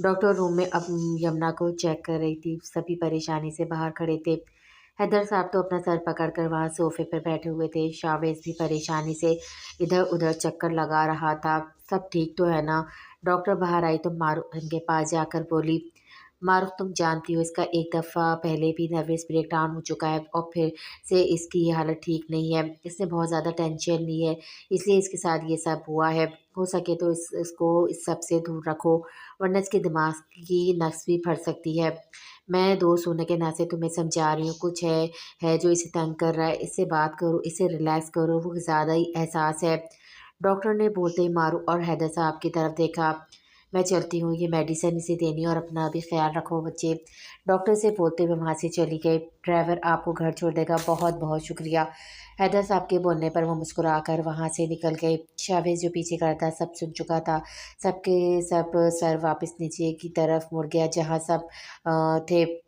Doctor room में अब यमुना को चेक कर रही थी। सभी परेशानी से बाहर खड़े थे। हैदर साहब तो अपना सर पकड़कर वहाँ सोफे पर बैठे हुए थे। शावेज भी परेशानी से इधर उधर चक्कर लगा रहा था। सब ठीक तो है ना? डॉक्टर बाहर आई तो मारूफ के पास जाकर बोली, मारूफ तुम जानती हो इसका एक दफ़ा पहले भी नर्वस ब्रेकडाउन हो चुका है और फिर से इसकी ये हालत ठीक नहीं है। इसने बहुत ज़्यादा टेंशन ली है, इसलिए इसके साथ ये सब हुआ है। हो सके तो इसको इस सब से दूर रखो, वरना इसके दिमाग की नस भी फट सकती है। मैं दोस्त होने के नाते तुम्हें समझा रही हूँ, कुछ है जो इसे तंग कर रहा है, इससे बात करो, इसे रिलैक्स करो, वो ज़्यादा ही एहसास है। डॉक्टर ने बोलते ही मारू और हैदर साहब की तरफ देखा। मैं चलती हूँ, ये मेडिसिन इसे देनी है और अपना भी ख्याल रखो बच्चे। डॉक्टर से बोलते हुए वहाँ से चली गई। ड्राइवर आपको घर छोड़ देगा, बहुत बहुत शुक्रिया। हैदर साहब के बोलने पर वो मुस्कुरा कर वहाँ से निकल गए। शावेज जो पीछे खड़ा था सब सुन चुका था। सबके सब सर वापस नीचे की तरफ मुड़ गया जहाँ सब थे।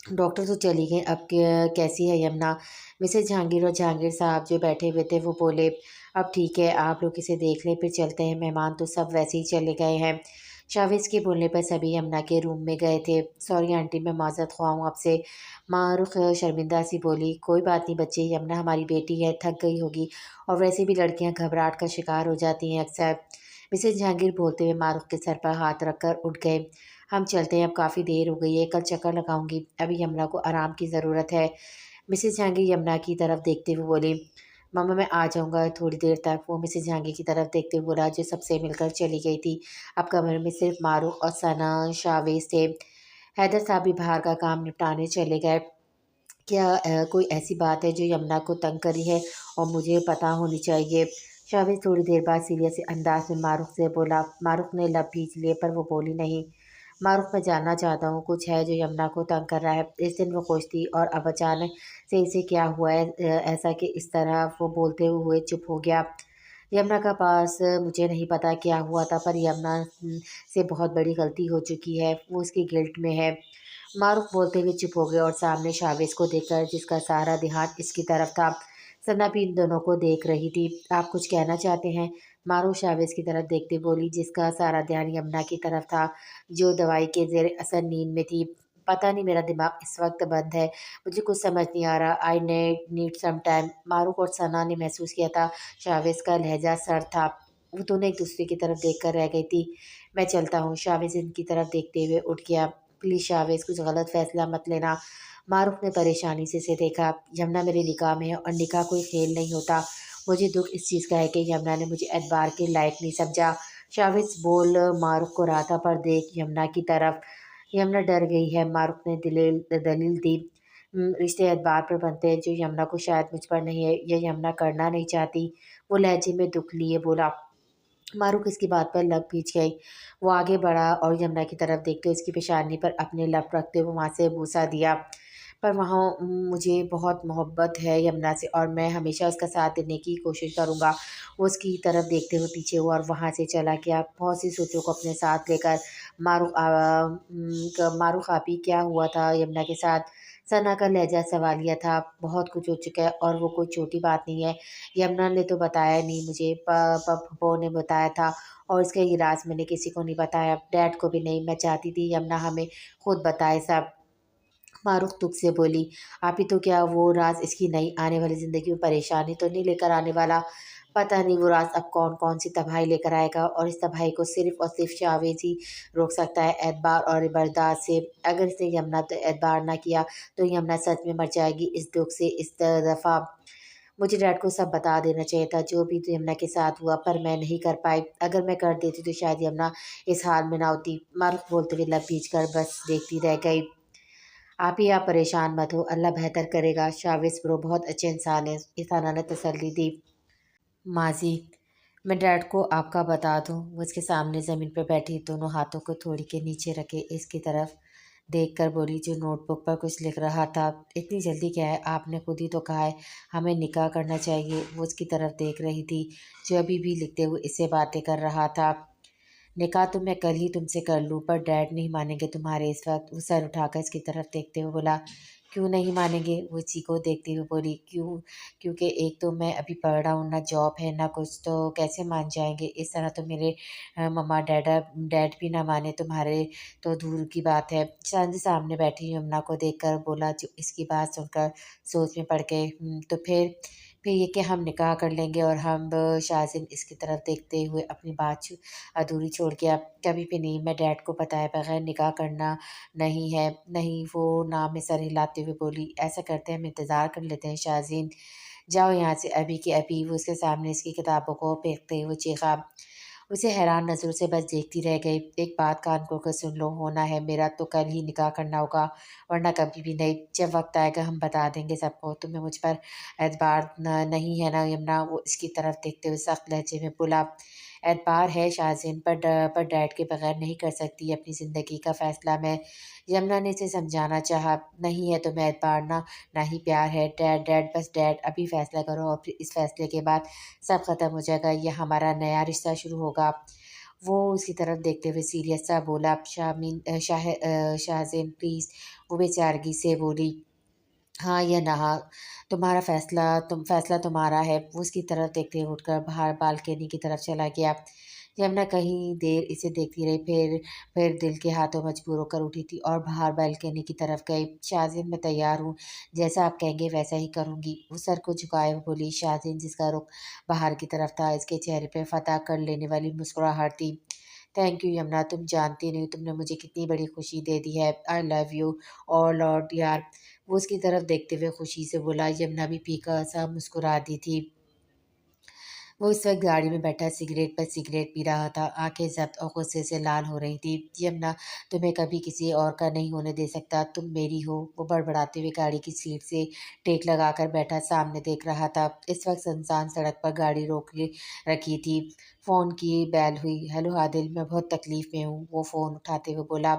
डॉक्टर तो चली गई, अब कैसी है यमुना? मिसेज जहांगीर और जहांगीर साहब जो बैठे हुए थे वो बोले, अब ठीक है, आप लोग इसे देख लें, फिर चलते हैं। मेहमान तो सब वैसे ही चले गए हैं। शाविज के बोलने पर सभी यमुना के रूम में गए थे। सॉरी आंटी, मैं माजरत ख्वाह हूँ आपसे। मारूख शर्मिंदा सी बोली, कोई बात नहीं बच्चे, यमुना हमारी बेटी है, थक गई होगी और वैसे भी लड़कियां घबराहट का शिकार हो जाती हैं अक्सर। मिसेज जहांगीर बोलते हुए मारूख के सर पर हाथ रखकर उठ गए। हम चलते हैं, अब काफ़ी देर हो गई है, कल चक्कर लगाऊंगी, अभी यमुना को आराम की ज़रूरत है। मिसेज जहांगीर यमुना की तरफ देखते हुए बोली, मामा मैं आ जाऊंगा थोड़ी देर तक। वो मिसेज जहांगीर की तरफ देखते हुए बोला जो सबसे मिलकर चली गई थी। अब कमरे में सिर्फ मारूफ और सना शावेज थे। हैदर साहब भी बाहर का काम निपटाने चले गए। क्या कोई ऐसी बात है जो यमुना को तंग करी है और मुझे पता होनी चाहिए? शावेज थोड़ी देर बाद सीरियस अंदाज में मारूफ से बोला। मारूफ ने लब भींच लिए पर वो बोली नहीं। मारूफ मैं जानना चाहता हूँ, कुछ है जो यमुना को तंग कर रहा है? इस दिन वो खुश थी और अब अचानक से इसे क्या हुआ है ऐसा कि इस तरह वो बोलते हुए चुप हो गया। यमुना का पास मुझे नहीं पता क्या हुआ था, पर यमुना से बहुत बड़ी गलती हो चुकी है, वो उसकी गिल्ट में है। मारूफ बोलते हुए चुप हो गए और सामने शावेज को देखकर जिसका सारा ध्यान इसकी तरफ था। सना भी इन दोनों को देख रही थी। आप कुछ कहना चाहते हैं? मारूफ शावेज की तरफ देखते बोली जिसका सारा ध्यान यमुना की तरफ था, जो दवाई के जेर असर नींद में थी। पता नहीं, मेरा दिमाग इस वक्त बंद है, मुझे कुछ समझ नहीं आ रहा। I need some time. मारूफ और सना ने महसूस किया था शावेज का लहजा सर था। वो दोनों एक दूसरे की तरफ देख कर रह गई थी। मैं चलता हूँ। शावेज इनकी तरफ देखते हुए उठ गया। प्लीज़ शावेज, कुछ गलत फैसला मत लेना। मारूफ ने परेशानी से इसे देखा। यमुना मेरे निकाह में है और निकाह कोई खेल नहीं होता। मुझे दुख इस चीज़ का है कि यमुना ने मुझे एतबार के लायक नहीं समझा। शावेज बोल मारूफ को रहा था, पर देख यमुना की तरफ। यमुना डर गई है, मारूफ ने दलील दलील दी। रिश्ते एतबार पर बनते हैं, जो यमुना को शायद मुझ पर नहीं है, यह यमुना करना नहीं चाहती। वो लहजे में दुख लिए बोला। मारूफ इसकी बात पर लब खींच गई। वो आगे बढ़ा और यमुना की तरफ देखते हुए उसकी पेशानी पर अपने लब रखते हुए वहाँ से बूसा दिया। पर वहाँ मुझे बहुत मोहब्बत है यमुना से और मैं हमेशा उसका साथ देने की कोशिश करूँगा। वो उसकी तरफ देखते हुए पीछे हुआ और वहाँ से चला गया बहुत सी सोचों को अपने साथ लेकर। मारूफ आपी, क्या हुआ था यमुना के साथ? सना का लहजा सवालिया था। बहुत कुछ हो चुका है और वो कोई छोटी बात नहीं है। यमुना ने तो बताया नहीं मुझे, पप्पो ने बताया था और इसका ये राज मैंने किसी को नहीं बताया, डैड को भी नहीं। मैं चाहती थी यमुना हमें खुद बताए सब। मारूफ तुक से बोली, आप ही तो क्या वो राज इसकी नई आने वाली ज़िंदगी में परेशानी तो नहीं लेकर आने वाला? पता नहीं वो राज अब कौन कौन सी तबाही लेकर आएगा और इस तबाही को सिर्फ और सिर्फ शावेज ही रोक सकता है, एतबार और बर्दाश्त से। अगर इसने यमुना तो एतबार ना किया तो यमुना सच में मर जाएगी इस दुख से। इस दफ़ा मुझे डैड को सब बता देना चाहिए था जो भी यमुना के साथ हुआ, पर मैं नहीं कर पाई। अगर मैं कर देती तो शायद यमुना इस हाल में ना होती। मारूफ बोलते हुए लब भींच कर बस देखती रह गई। आप परेशान मत हो, अल्लाह बेहतर करेगा। शाविस ब्रो बहुत अच्छे इंसान है, इसाना ने तसल्ली दी। माजी, मैं डैड को आपका बता दूं? वो इसके सामने ज़मीन पर बैठी दोनों हाथों को थोड़ी के नीचे रखे इसकी तरफ देख कर बोली, जो नोटबुक पर कुछ लिख रहा था। इतनी जल्दी क्या है, आपने खुद ही तो कहा है हमें निकाह करना चाहिए। वो उसकी तरफ देख रही थी जो अभी भी लिखते हुए इससे बातें कर रहा था। निकाह तो मैं कल ही तुमसे कर लूँ, पर डैड नहीं मानेंगे तुम्हारे इस वक्त। वो सर उठाकर इसकी तरफ देखते हुए बोला, क्यों नहीं मानेंगे? वो इसी को देखते हुए बोली। क्यों? क्योंकि एक तो मैं अभी पढ़ रहा हूँ, ना जॉब है ना कुछ, तो कैसे मान जाएँगे? इस तरह तो मेरे मम्मा डैड भी ना माने तुम्हारे तो दूर की बात है। चांदी सामने बैठी यमुना को देखकर बोला, जो इसकी बात सुनकर सोच में पड़ गए। तो फिर ये कि हम निकाह कर लेंगे और हम शाज़िन इसकी तरफ देखते हुए अपनी बात अधूरी छोड़ के अब कभी भी नहीं, मैं डैड को बताए बगैर निकाह करना नहीं है, नहीं, वो नाम में सर हिलाते हुए बोली, ऐसा करते हैं हम इंतज़ार कर लेते हैं शाज़ीन, जाओ यहाँ से अभी की अभी। वो उसके सामने इसकी किताबों को फेंकते हुए चीखा। उसे हैरान नज़रों से बस देखती रह गई। एक बात कान खोलकर सुन लो, होना है मेरा तो कल ही निकाह करना होगा, वरना कभी भी नहीं। जब वक़्त आएगा हम बता देंगे सबको। तुम्हें मुझ पर एतबार नहीं है ना यमुना? वो इसकी तरफ देखते हुए सख्त लहजे में बोला। एतबार है शाज़िन, पर डैड के बगैर नहीं कर सकती अपनी ज़िंदगी का फ़ैसला मैं। यमुना ने इसे समझाना चाहा। नहीं है तुम्हें एतबार ना ही प्यार है। डैड डैड बस डैड, अभी फ़ैसला करो और फिर इस फ़ैसले के बाद सब ख़त्म हो जाएगा, ये हमारा नया रिश्ता शुरू होगा। वो उसकी तरफ देखते हुए सीरियस सा बोला। शाहज़ेन प्लीज़, वो बेचारगी से बोली। हाँ या ना, फ़ैसला तुम्हारा है। वो उसकी तरफ देखते हुए उठकर बाहर बालकनी की तरफ चला गया। यमुना कहीं देर इसे देखती रही, फिर दिल के हाथों मजबूर होकर उठी थी और बाहर बालकनी की तरफ गई। शाज़िन मैं तैयार हूँ, जैसा आप कहेंगे वैसा ही करूँगी। वो सर को झुकाए हुए बोली। शाज़िन जिसका रुख बाहर की तरफ था, इसके चेहरे पे फ़तह कर लेने वाली मुस्कुराहट थी। थैंक यू यमुना, तुम जानती नहीं तुमने मुझे कितनी बड़ी खुशी दे दी है। आई लव यू और लॉर्ड यार। वो उसकी तरफ देखते हुए खुशी से बोला। यमुना भी फीका सा मुस्कुरा दी थी। वो इस वक्त गाड़ी में बैठा सिगरेट पर सिगरेट पी रहा था। आंखें जब्त और गुस्से से लाल हो रही थी। यमुना, तुम्हें कभी किसी और का नहीं होने दे सकता, तुम मेरी हो। वो बड़बड़ाते हुए गाड़ी की सीट से टेक लगाकर बैठा सामने देख रहा था। इस वक्त सुनसान सड़क पर गाड़ी रखी थी। फ़ोन की बेल हुई। हेलो आदिल, मैं बहुत तकलीफ़ में हूँ। वो फ़ोन उठाते हुए बोला।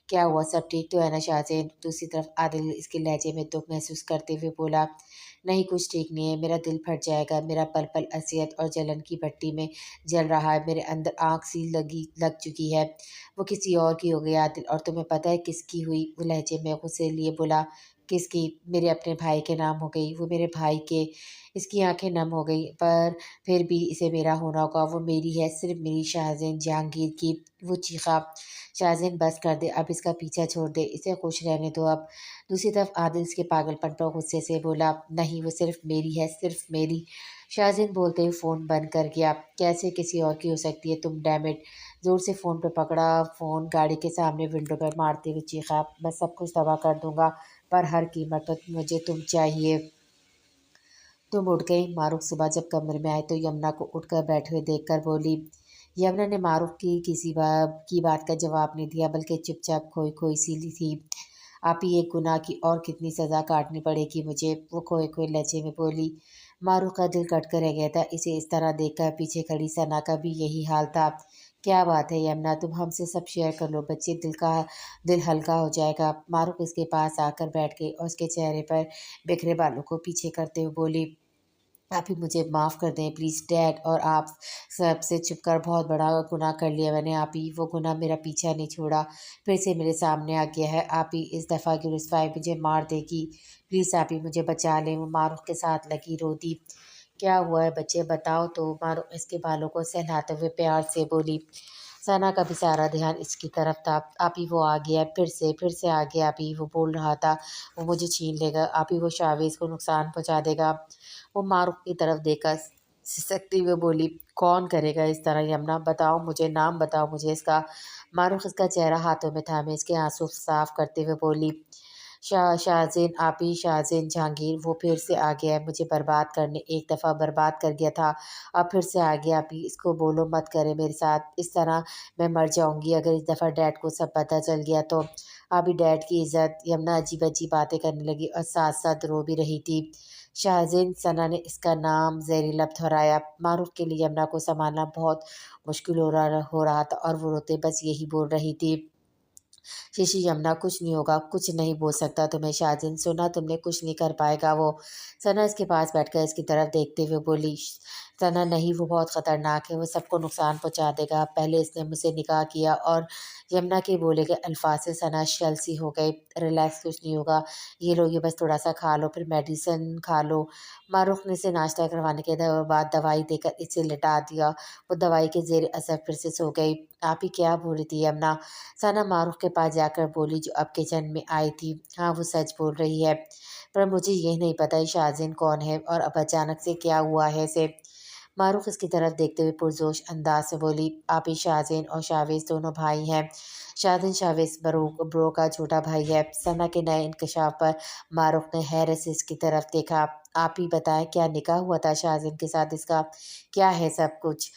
क्या हुआ, सब ठीक तो है ना शाहज़ेन? दूसरी तरफ आदिल इसके लहजे में दुख महसूस करते हुए बोला। नहीं, कुछ ठीक नहीं है, मेरा दिल फट जाएगा। मेरा पल पल असियत और जलन की भट्टी में जल रहा है। मेरे अंदर आग सी लग चुकी है। वो किसी और की हो गई आदिल, और तुम्हें पता है किसकी हुई? वो लहजे में गुस्से लिए बोला। किसकी? मेरे अपने भाई के नाम हो गई। वो मेरे भाई के। इसकी आंखें नम हो गई। पर फिर भी इसे मेरा होना होगा। वो मेरी है, सिर्फ मेरी शाहज़ेन जहांगीर की। वो चीखा। शाहज़ेन बस कर दे, अब इसका पीछा छोड़ दे, इसे खुश रहने दो अब। दूसरी तरफ आदिल इसके पागलपन पर गुस्से से बोला। नहीं, वो सिर्फ मेरी है, सिर्फ मेरी। शाहज़ेन बोलते ही फ़ोन बंद कर गया। कैसे किसी और की हो सकती है तुम, डैम इट। ज़ोर से फ़ोन पे पकड़ा। फ़ोन गाड़ी के सामने विंडो पर मारते हुए चीखा। मैं सब कुछ तबाह कर दूंगा, पर हर कीमत पर मुझे तुम चाहिए। तुम उठ गई। मारूफ सुबह जब कमरे में आए तो यमुना को उठकर बैठे हुए देखकर बोली। यमुना ने मारूफ की बात का जवाब नहीं दिया, बल्कि चुपचाप खोई खोई सी ली थी। आप ही एक गुनाह की और कितनी सज़ा काटनी पड़ेगी मुझे? वो खोए खोए लहजे में बोली। मारूफ का दिल कट कर रह गया था। इसे इस तरह देखकर पीछे खड़ी सना का भी यही हाल था। क्या बात है यमुना, तुम हमसे सब शेयर कर लो बच्चे, दिल हल्का हो जाएगा। मारूफ इसके पास आकर बैठ गई और उसके चेहरे पर बिखरे बालों को पीछे करते हुए बोली। आप ही मुझे माफ़ कर दें प्लीज़ डैड, और आप सबसे छुपकर बहुत बड़ा गुनाह कर लिया मैंने। आप ही, वो गुनाह मेरा पीछा नहीं छोड़ा, फिर से मेरे सामने आ गया है। आप ही इस दफ़ा की रुसवाई मुझे मार देगी। प्लीज़ आप ही मुझे बचा लें। वो मारूफ के साथ लगी रो दी। क्या हुआ है बच्चे, बताओ तो? मारूफ इसके बालों को सहलाते हुए प्यार से बोली। सना का भी सारा ध्यान इसकी तरफ था। आप ही वो आ गया, फिर से आ गया। आप ही वो बोल रहा था वो मुझे छीन लेगा। आप ही वो शावेज को नुकसान पहुंचा देगा। वो मारूफ की तरफ देखकर सिसकती हुए बोली। कौन करेगा इस तरह यमुना? बताओ मुझे, नाम बताओ मुझे इसका। मारूफ इसका चेहरा हाथों में थामे इसके आंसू साफ करते हुए बोली। शाहज़ेन, आप ही शाहज़ेन जहांगीर, वो फिर से आ गया है मुझे बर्बाद करने। एक दफ़ा बर्बाद कर गया था, अब फिर से आ गया। आप ही इसको बोलो मत करे मेरे साथ इस तरह, मैं मर जाऊंगी अगर इस दफ़ा डैड को सब पता चल गया तो। अभी डैड की इज्जत। यमुना अजीब अजीब बातें करने लगी और साथ साथ रो भी रही थी। शाहज़ेन, सना ने इसका नाम ज़ेरी लब दोहराया। मारूफ के लिए यमुना को संभालना बहुत मुश्किल हो रहा था और वो रोते बस यही बोल रही थी। शीशी यमुना कुछ नहीं होगा, कुछ नहीं बोल सकता तुम्हें शाहजिन, सुना तुमने, कुछ नहीं कर पाएगा वो। सना इसके पास बैठकर इसकी तरफ देखते हुए बोली, सना नहीं, वो बहुत ख़तरनाक है, वो सबको नुकसान पहुंचा देगा। पहले इसने मुझसे निकाह किया। और यमुना के बोले गए अल्फाज से सना शल सी हो गई। रिलैक्स, कुछ नहीं होगा, ये लो, ये बस थोड़ा सा खा लो, फिर मेडिसिन खा लो। मारूफ ने इसे नाश्ता करवाने के बाद दवाई देकर इसे लिटा दिया। वो दवाई के जेर असर फिर से सो गई। आप ही क्या बोल रही थी यमुना? सना मारूफ के पास जाकर बोली, जो अब किचन में आई थी। हाँ, वो सच बोल रही है, पर मुझे ये नहीं पता ये शाहजिन कौन है और अब अचानक से क्या हुआ है इसे। मारूफ इसकी तरफ देखते हुए पुरजोश अंदाज से बोली, आप ही शाहजिन और शावेज दोनों भाई हैं। शाहजिन शावेज ब्रो का छोटा भाई है। सना के नए इंकशाफ पर मारूफ ने हैरत से इसकी तरफ देखा। आप ही बताएं, क्या निकाह हुआ था शाहजिन के साथ इसका? क्या है सब कुछ?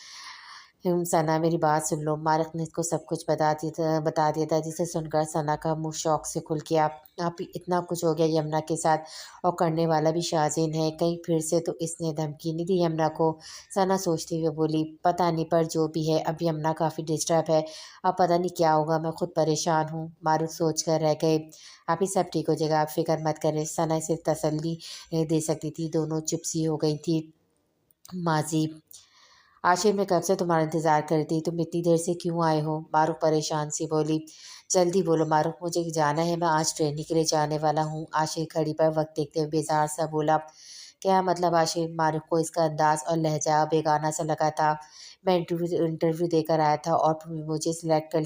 सना, मेरी बात सुन लो। मालिक ने इसको सब कुछ बता दिया था, जिसे सुनकर सना का मुंह शौक से खुल गया। आप ही, इतना कुछ हो गया यमुना के साथ, और करने वाला भी शाहजीन है। कहीं फिर से तो इसने धमकी नहीं दी यमुना को? सना सोचते हुए बोली, पता नहीं, पर जो भी है अब यमुना काफ़ी डिस्टर्ब है। अब पता नहीं क्या होगा, मैं खुद परेशान हूँ। मारूफ सोच कर रह गए। आप ही, सब ठीक हो जाएगा, आप फिक्र मत करें। सना इसे तसल्ली दे सकती थी। दोनों चुप सी हो गई थी। माजी, आशिर, मैं कब से तुम्हारा इंतज़ार कर रही थी, तुम इतनी देर से क्यों आए हो? मारूफ परेशान सी बोली। जल्दी बोलो मारूफ, मुझे जाना है, मैं आज ट्रेनिंग के लिए जाने वाला हूँ। आशिर घड़ी पर वक्त देखते हुए बेजार सा बोला। क्या मतलब आशिर? मारूफ को इसका अंदाज और लहजा बेगाना सा लगा था। मैं इंटरव्यू देकर आया था और मुझे सिलेक्ट कर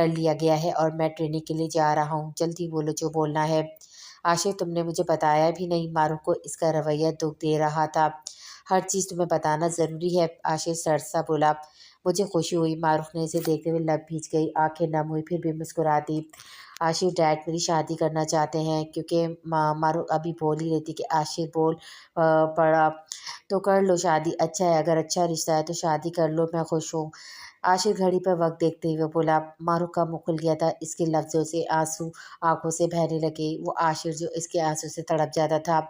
लिया गया है और मैं ट्रेनिंग के लिए जा रहा हूँ। जल्दी बोलो जो बोलना है। आशिर, तुमने मुझे बताया भी नहीं। मारूफ को इसका रवैया दुख दे रहा था। हर चीज़ तुम्हें बताना ज़रूरी है, आशिर सरसा बोला। मुझे खुशी हुई। मारूफ ने इसे देखते हुए लब भीज गई, आंखें नम हुई, फिर भी मुस्कुरा दी। आशिर, डैड मेरी शादी करना चाहते हैं। क्योंकि मारूफ अभी बोल ही रही थी कि आशिर बोल पड़ा, तो कर लो शादी। अच्छा है, अगर अच्छा रिश्ता है तो शादी कर लो, मैं खुश हूँ। आशिर घड़ी पर वक्त देखते हुए बोला। मारूफ का मुंह खुल गया था। इसके लफ्ज़ों से आंसू आंखों से बहने लगे। वो आशिर जो इसके आंसू से तड़प जाता था,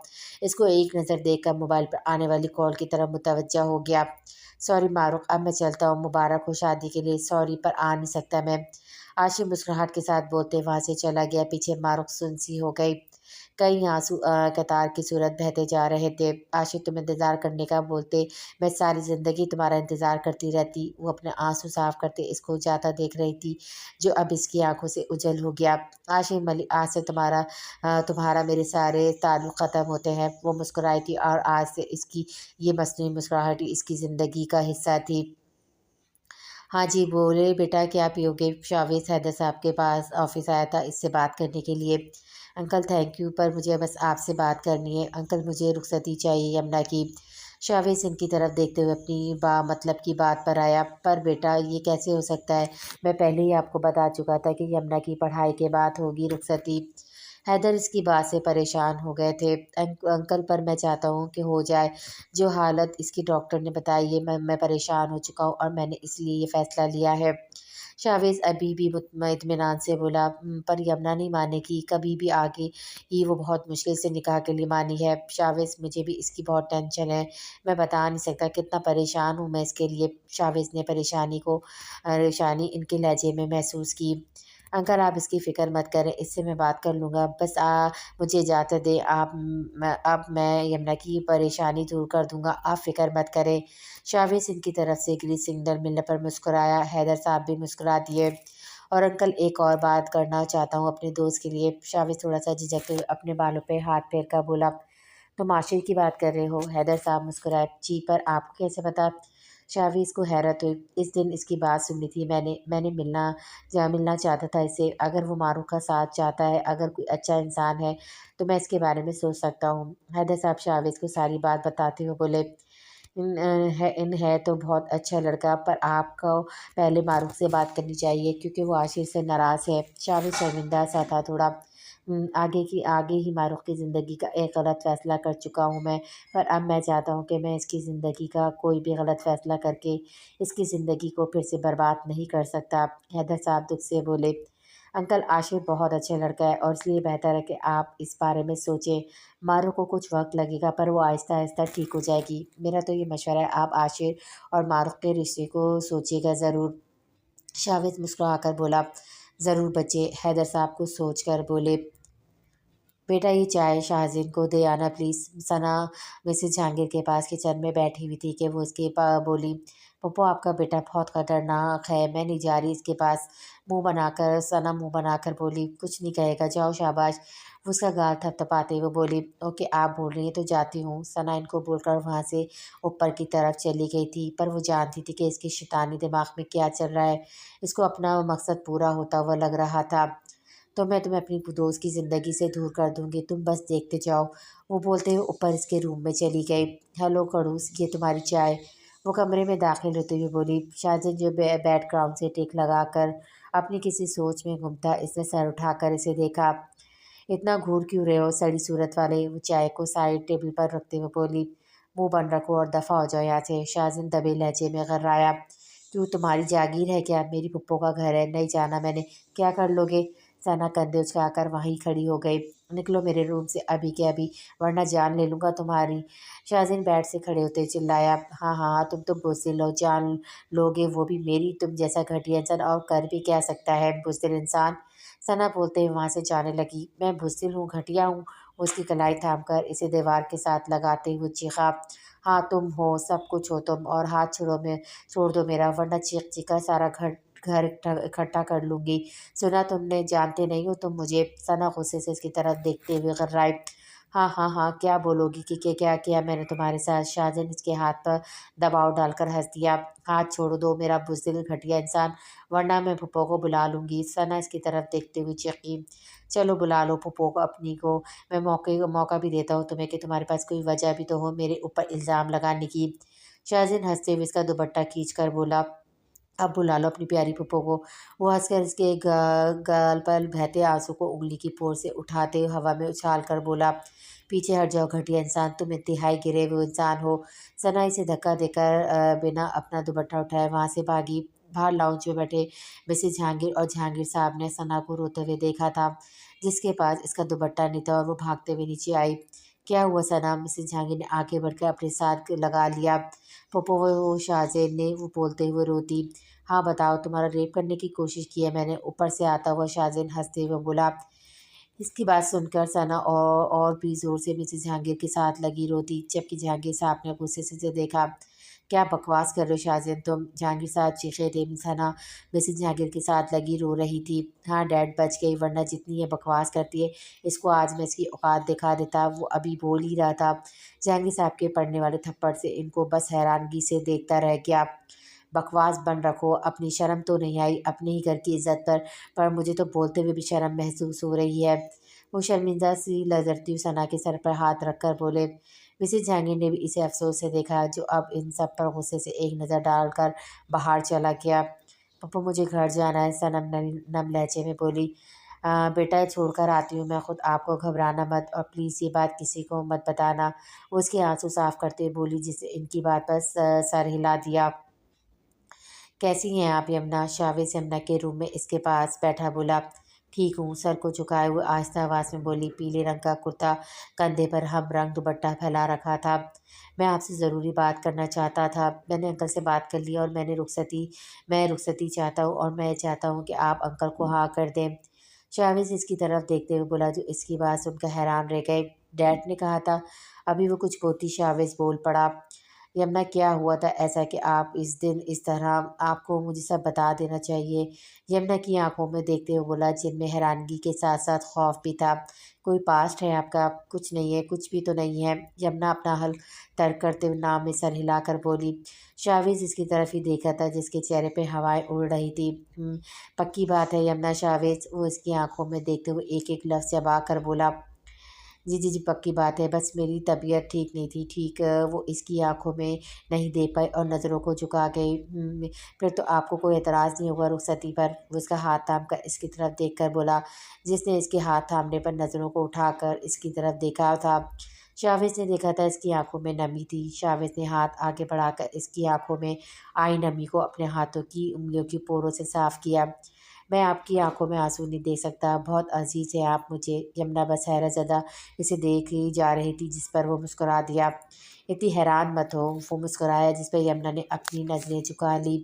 इसको एक नज़र देखकर मोबाइल पर आने वाली कॉल की तरफ मुतवज्जा हो गया। सॉरी मारूफ, अब मैं चलता हूँ, मुबारक हो शादी के लिए। सॉरी, पर आ नहीं सकता मैं। आशिर मुस्कुराहट के साथ बोलते वहाँ से चला गया। पीछे मारूफ सुनसी हो गई। कई आंसू कतार की सूरत बहते जा रहे थे। आशिक, तुम इंतज़ार करने का बोलते, मैं सारी ज़िंदगी तुम्हारा इंतज़ार करती रहती। वो अपने आंसू साफ करते इसको जाता देख रही थी, जो अब इसकी आंखों से उजल हो गया। आशिक मलिक, आज से तुम्हारा मेरे सारे ताल्लुक़ ख़त्म होते हैं। वो मुस्कुराई थी और आज से इसकी ये मस्नूई मुस्कुराहट इसकी ज़िंदगी का हिस्सा थी। हाँ जी, बोले बेटा, क्या पियोगे? शावेज हैदर साहब के पास ऑफिस आया था इससे बात करने के लिए। अंकल थैंक यू, पर मुझे बस आपसे बात करनी है। अंकल, मुझे रुखसती चाहिए यमुना की। शावेज इनकी तरफ देखते हुए अपनी मतलब की बात पर आया। पर बेटा, ये कैसे हो सकता है? मैं पहले ही आपको बता चुका था कि यमुना की पढ़ाई के बाद होगी रुखसती। हैदर इसकी बात से परेशान हो गए थे। अंकल, पर मैं चाहता हूँ कि हो जाए। जो हालत इसकी डॉक्टर ने बताई है, मैं परेशान हो चुका हूँ और मैंने इसलिए ये फ़ैसला लिया है। शावेज़ अभी भी इत्मीनान से बोला, पर यमुना नहीं मानेगी कभी भी आगे ही, वो बहुत मुश्किल से निकाह के लिए मानी है। शावेज़, मुझे भी इसकी बहुत टेंशन है, मैं बता नहीं सकता कितना परेशान हूँ मैं इसके लिए। शावेज़ ने परेशानी इनके लहजे में महसूस की। अंकल, आप इसकी फ़िक्र मत करें, इससे मैं बात कर लूँगा। बस मुझे इजाज़त दें। अब मैं यमुना की परेशानी दूर कर दूँगा, आप फ़िक्र मत करें। शावेज़ इनकी तरफ से ग्रीन सिग्नल मिलने पर मुस्कुराया। हैदर साहब भी मुस्कुरा दिए। और अंकल, एक और बात करना चाहता हूँ अपने दोस्त के लिए। शावेज़ थोड़ा सा झिझकते हुए अपने बालों पे हाथ फेर कर बोला, तुम आशिर की बात कर रहे हो? हैदर साहब मुस्कुराए। जी, पर आपको कैसे पता? शावीज़ को हैरत हुई। इस दिन इसकी बात सुनी थी मैंने मिलना चाहता था इससे। अगर वो मारूफ का साथ चाहता है, अगर कोई अच्छा इंसान है, तो मैं इसके बारे में सोच सकता हूँ। हैदर साहब शावीज़ को सारी बात बताते हुए बोले, इन है तो बहुत अच्छा लड़का, पर आपको पहले मारूफ से बात करनी चाहिए, क्योंकि वो आशिर से नाराज़ है। शावीज़ शर्मिंदा सा था थोड़ा। आगे ही मारूफ की ज़िंदगी का एक गलत फ़ैसला कर चुका हूँ मैं, पर अब मैं चाहता हूँ कि मैं इसकी ज़िंदगी का कोई भी गलत फ़ैसला करके इसकी ज़िंदगी को फिर से बर्बाद नहीं कर सकता। हैदर साहब दुख से बोले, अंकल, आशिर बहुत अच्छा लड़का है और इसलिए बेहतर है कि आप इस बारे में सोचें। मारूफ को कुछ वक्त लगेगा, पर वो आहिस्ता आहिस्ता ठीक हो जाएगी। मेरा तो ये मशवरा है, आप आशिर और मारूफ के रिश्ते को सोचिएगा ज़रूर। शावेद मुस्कुराकर बोला, ज़रूर बचे। हैदर साहब कुछ सोच कर बोले, बेटा ये चाय शाहज़ीन को दे आना प्लीज़। सना मिसेस जहांगीर के पास किचन में बैठी हुई थी कि वो उसके बोली, पप्पू आपका बेटा बहुत खतरनाक है, मैं नहीं जा रही इसके पास। सना मुंह बनाकर बोली, कुछ नहीं कहेगा, जाओ शाबाश। वो उसका गाल थपथपाते हुए बोली, ओके आप बोल रही हैं तो जाती हूँ। सना इनको बोलकर वहाँ से ऊपर की तरफ चली गई थी, पर वो जानती थी कि इसकी शैतानी दिमाग में क्या चल रहा है। इसको अपना मकसद पूरा होता हुआ लग रहा था। तो मैं तुम्हें अपनी दोस्त की ज़िंदगी से दूर कर दूँगी, तुम बस देखते जाओ। वो बोलते हुए ऊपर इसके रूम में चली गई। हेलो खड़ूस, ये तुम्हारी चाय। वो कमरे में दाखिल होते हुए बोली। शाहजहां जो बैकग्राउंड से टिक लगाकर अपनी किसी सोच में घूमता, इसने सर उठाकर इसे देखा। इतना घूर क्यों रहे हो सड़ी सूरत वाले? वो चाय को साइड टेबल पर रखते हुए बोली, मुंह बंद रखो और दफ़ा हो जाओ यहाँ से। शाहजहां दबे लहजे में गर्राया, क्यों तुम्हारी जागीर है क्या? मेरी पप्पो का घर है, नहीं जाना मैंने। क्या कर लोगे? सना कंधे उचकाकर वहीं खड़ी हो गई। निकलो मेरे रूम से अभी के अभी, वरना जान ले लूँगा तुम्हारी। शाहज़ीन बेड से खड़े होते चिल्लाया, हाँ हाँ हाँ, तुम तो बुज़दिल हो, जान लोगे वो भी मेरी। तुम जैसा घटिया इंसान और कर भी क्या सकता है बुज़दिल इंसान। सना बोलते हुए वहाँ से जाने लगी। मैं बुज़दिल हूँ, घटिया हूँ? उसकी कलाई थामकर इसे दीवार के साथ लगाते हुए चीखा, हाँ तुम हो, सब कुछ हो तुम, और हाथ छोड़ दो मेरा, वरना चीख चीख कर सारा घर घर इकट्ठा कर लूँगी। सुना तुमने? जानते नहीं हो तुम मुझे? सना गुस्से से इसकी तरफ देखते हुए गर्राई, हाँ हाँ हाँ, क्या बोलोगी कि क्या किया मैंने तुम्हारे साथ? शाहजहां इसके हाथ पर दबाव डालकर हंस दिया, हाथ छोड़ दो मेरा बुज़दिल घटिया इंसान, वरना मैं फूफो को बुला लूँगी। सना इसकी तरफ देखते हुए चीखी, चलो बुला लो फूफो को अपनी को। मैं मौका भी देता हूँ तुम्हें कि तुम्हारे पास कोई वजह भी तो हो मेरे ऊपर इल्ज़ाम लगाने की। शाहजहां हंसते हुए इसका दुपट्टा खींच कर बोला, अब बुला लो अपनी प्यारी फूफो को। वो हंसकर इसके गाल पर बहते आंसू को उंगली की पोर से उठाते हुए हवा में उछाल कर बोला, पीछे हट जाओ घटिया इंसान, तुम इंतहाई गिरे हुए इंसान हो। सना इसे धक्का देकर बिना अपना दुपट्टा उठाए वहाँ से भागी। बाहर लाउंज में बैठे मिसेस जहांगीर और जहांगीर साहब ने सना को रोते हुए देखा था, जिसके पास इसका दुपट्टा नहीं था, और वो भागते हुए नीचे आई। क्या हुआ सना? मिसेस जहांगीर ने आगे बढ़कर अपने साथ लगा लिया। पप्पो वो शाहजेब ने वो बोलते हुए रोती, हाँ बताओ, तुम्हारा रेप करने की कोशिश की है मैंने? ऊपर से आता हुआ शाहजहां हंसते हुए बोला। इसकी बात सुनकर सना और भी जोर से मिसेस जहांगीर के साथ लगी रोती, जबकि जहांगीर साहब ने गुस्से से देखा। क्या बकवास कर रहे हो शाहजहां तुम? जहांगीर साहब चीखे थे। सना मिसेस जहांगीर के साथ लगी रो रही थी। हाँ डैड, बच गई, वरना जितनी ये बकवास करती है, इसको आज मैं इसकी औकात दिखा देता। वो अभी बोल ही रहा था। जहांगीर साहब के पड़ने वाले थप्पड़ से इनको बस हैरानगी से देखता रह गया। बकवास बंद रखो, अपनी शर्म तो नहीं आई अपने ही घर की इज्जत पर मुझे तो बोलते हुए भी शर्म महसूस हो रही है। वो शर्मिंदा सी लजरती हुई सना के सर पर हाथ रखकर बोले। मिसेस जहांगीर ने भी इसे अफसोस से देखा, जो अब इन सब पर गुस्से से एक नज़र डालकर बाहर चला गया। पप्पू मुझे घर जाना है, सनम नम लहजे में बोली। बेटा छोड़कर आती हूँ मैं खुद, आपको घबराना मत, और प्लीज़ ये बात किसी को मत बताना। वो उसके आंसू साफ करते हुए बोली, जिससे इनकी बात पर सर हिला दिया। कैसी हैं आप यमुना? शावेज यमुना के रूम में इसके पास बैठा बोला। ठीक हूँ, सर को झुकाए हुए आहिस्ता आवाज़ में बोली। पीले रंग का कुर्ता, कंधे पर हम रंग दुपट्टा फैला रखा था। मैं आपसे ज़रूरी बात करना चाहता था। मैंने अंकल से बात कर ली और मैं रुखसती चाहता हूँ, और मैं चाहता हूँ कि आप अंकल को हाँ कर दें। शावेज इसकी तरफ देखते हुए बोला, जो इसकी बात सुनकर हैरान रह गए। डैड ने कहा था। अभी वो कुछ बोलती शावेज बोल पड़ा, यमुना क्या हुआ था ऐसा कि आप इस दिन इस तरह? आपको मुझे सब बता देना चाहिए। यमुना की आंखों में देखते हुए बोला, जिनमें हैरानगी के साथ साथ खौफ भी था। कोई पास्ट है आपका? कुछ नहीं है, कुछ भी तो नहीं है। यमुना अपना हल तर्क करते हुए नाम में सर हिलाकर बोली। शावेज इसकी तरफ ही देखा था, जिसके चेहरे पे हवाएं उड़ रही थी। पक्की बात है यमुना शावेज? वो इसकी आंखों में देखते हुए एक एक लफ्ज़ चबा कर बोला। जी जी जी, पक्की बात है, बस मेरी तबीयत ठीक नहीं थी। ठीक वो इसकी आंखों में नहीं देख पाई और नज़रों को झुका गई। फिर तो आपको कोई एतराज़ नहीं हुआ रुखसती पर? वो इसका हाथ थाम कर इसकी तरफ देख कर बोला, जिसने इसके हाथ थामने पर नज़रों को उठाकर इसकी तरफ देखा था। शावेज ने देखा था इसकी आंखों में नमी थी। शावेज ने हाथ आगे बढ़ाकर इसकी आंखों में आई नमी को अपने हाथों की उंगलियों की पोरों से साफ किया। मैं आपकी आंखों में आंसू नहीं देख सकता, बहुत अजीज़ है आप मुझे। यमुना बस हैरत ज़दा इसे देख ही जा रही थी, जिस पर वो मुस्कुरा दिया। इतनी हैरान मत हो, वो मुस्कुराया, जिस पर यमुना ने अपनी नज़रें झुका ली।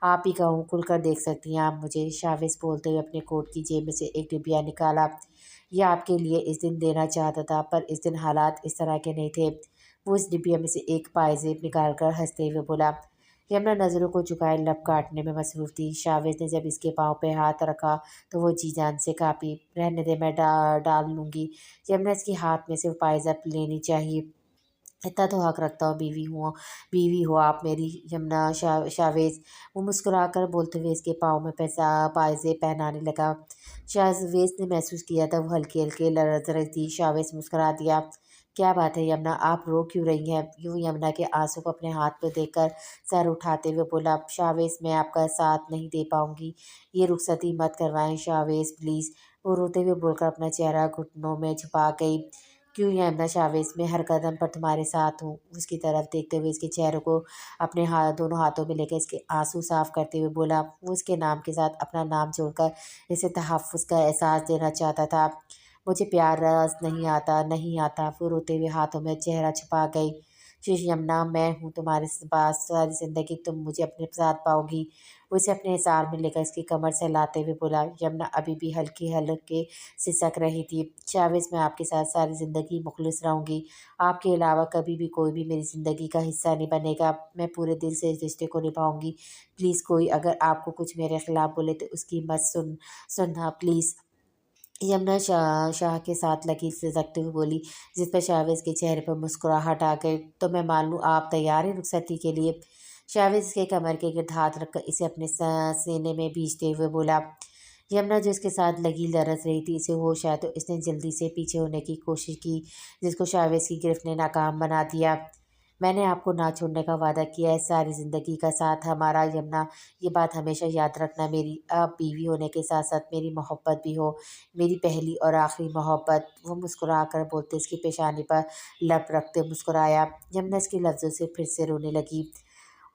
आप ही कहूँ खुल कर देख सकती हैं आप मुझे, शावेज बोलते हुए अपने कोट की जेब में से एक डिबिया निकाला। ये आपके लिए इस दिन देना चाहता था, पर इस दिन हालात इस तरह के नहीं थे। वो इस डिबिया में से एक पायजेब निकाल कर हंसते हुए बोला। यमुना नज़रों को झुकाए लब काटने में मसरूफ़ थी। शावेज ने जब इसके पाँव पे हाथ रखा तो वो जी जान से काँपी। रहने दे, मैं डाल लूँगी। यमुना इसके हाथ में से वो पायजेब लेनी चाहिए। इतना तो हक रखता हूँ, बीवी हो आप मेरी। यमुना शावेज वो मुस्कुराकर बोलते हुए इसके पाँव में पैसा पायजे पहनाने लगा। शावेज ने महसूस किया था वो हल्की हल्की लरज रही थी। शावेज मुस्कुरा दिया। क्या बात है यमुना, आप रो क्यों रही हैं? यूं यमुना के आंसू को अपने हाथ में देकर सर उठाते हुए बोला। शावेज, मैं आपका साथ नहीं दे पाऊंगी। ये रुखसती मत करवाएं शावेज, प्लीज़। वो रोते हुए बोलकर अपना चेहरा घुटनों में छुपा गई। क्यों यमुना शावेज, मैं हर कदम पर तुम्हारे साथ हूँ। उसकी तरफ देखते हुए इसके चेहरे को अपने दोनों हाथों में लेकर इसके आंसू साफ करते हुए बोला। वो उसके नाम के साथ अपना नाम जोड़कर इसे तहफ़्फ़ुज़ का एहसास देना चाहता था। मुझे प्यार रास नहीं आता, नहीं आता। वो रोते हुए हाथों में चेहरा छुपा गई। शीश यमुना, मैं हूँ तुम्हारे पास सारी ज़िंदगी, तुम मुझे अपने साथ पाओगी। वो इसे अपने हिसार में लेकर इसकी कमर से लाते हुए बोला। यमुना अभी भी हल्की हल्के सिसक रही थी। शावेज़, मैं आपके साथ सारी ज़िंदगी मुख़लिस रहूँगी। आपके अलावा कभी भी कोई भी मेरी ज़िंदगी का हिस्सा नहीं बनेगा। मैं पूरे दिल से इस रिश्ते को निभाऊँगी। प्लीज़ कोई अगर आपको कुछ मेरे ख़िलाफ़ बोले तो उसकी मत सुनना प्लीज़। यमुना शाह के साथ लकीर से सिसकते हुए बोली, जिस पर शावेज़ के चेहरे पर मुस्कुराहट आ गई। तो मैं मान लूँ आप तैयार हैं रुखसती के लिए? शावेज़ के कमर के गिर्द हाथ रखकर इसे अपने सीने में भींचते हुए बोला। यमुना जो इसके साथ लगी लरस रही थी, इसे होश आया तो इसने जल्दी से पीछे होने की कोशिश की, जिसको शावेज़ की गिरफ्त ने नाकाम बना दिया। मैंने आपको ना छोड़ने का वादा किया है, सारी ज़िंदगी का साथ हमारा यमुना। ये बात हमेशा याद रखना मेरी। आप बीवी होने के साथ साथ मेरी मोहब्बत भी हो, मेरी पहली और आखिरी मोहब्बत। वो मुस्कुरा कर बोलते इसकी पेशानी पर लब रखते मुस्कुराया। यमुना इसके लफ्ज़ों से फिर से रोने लगी।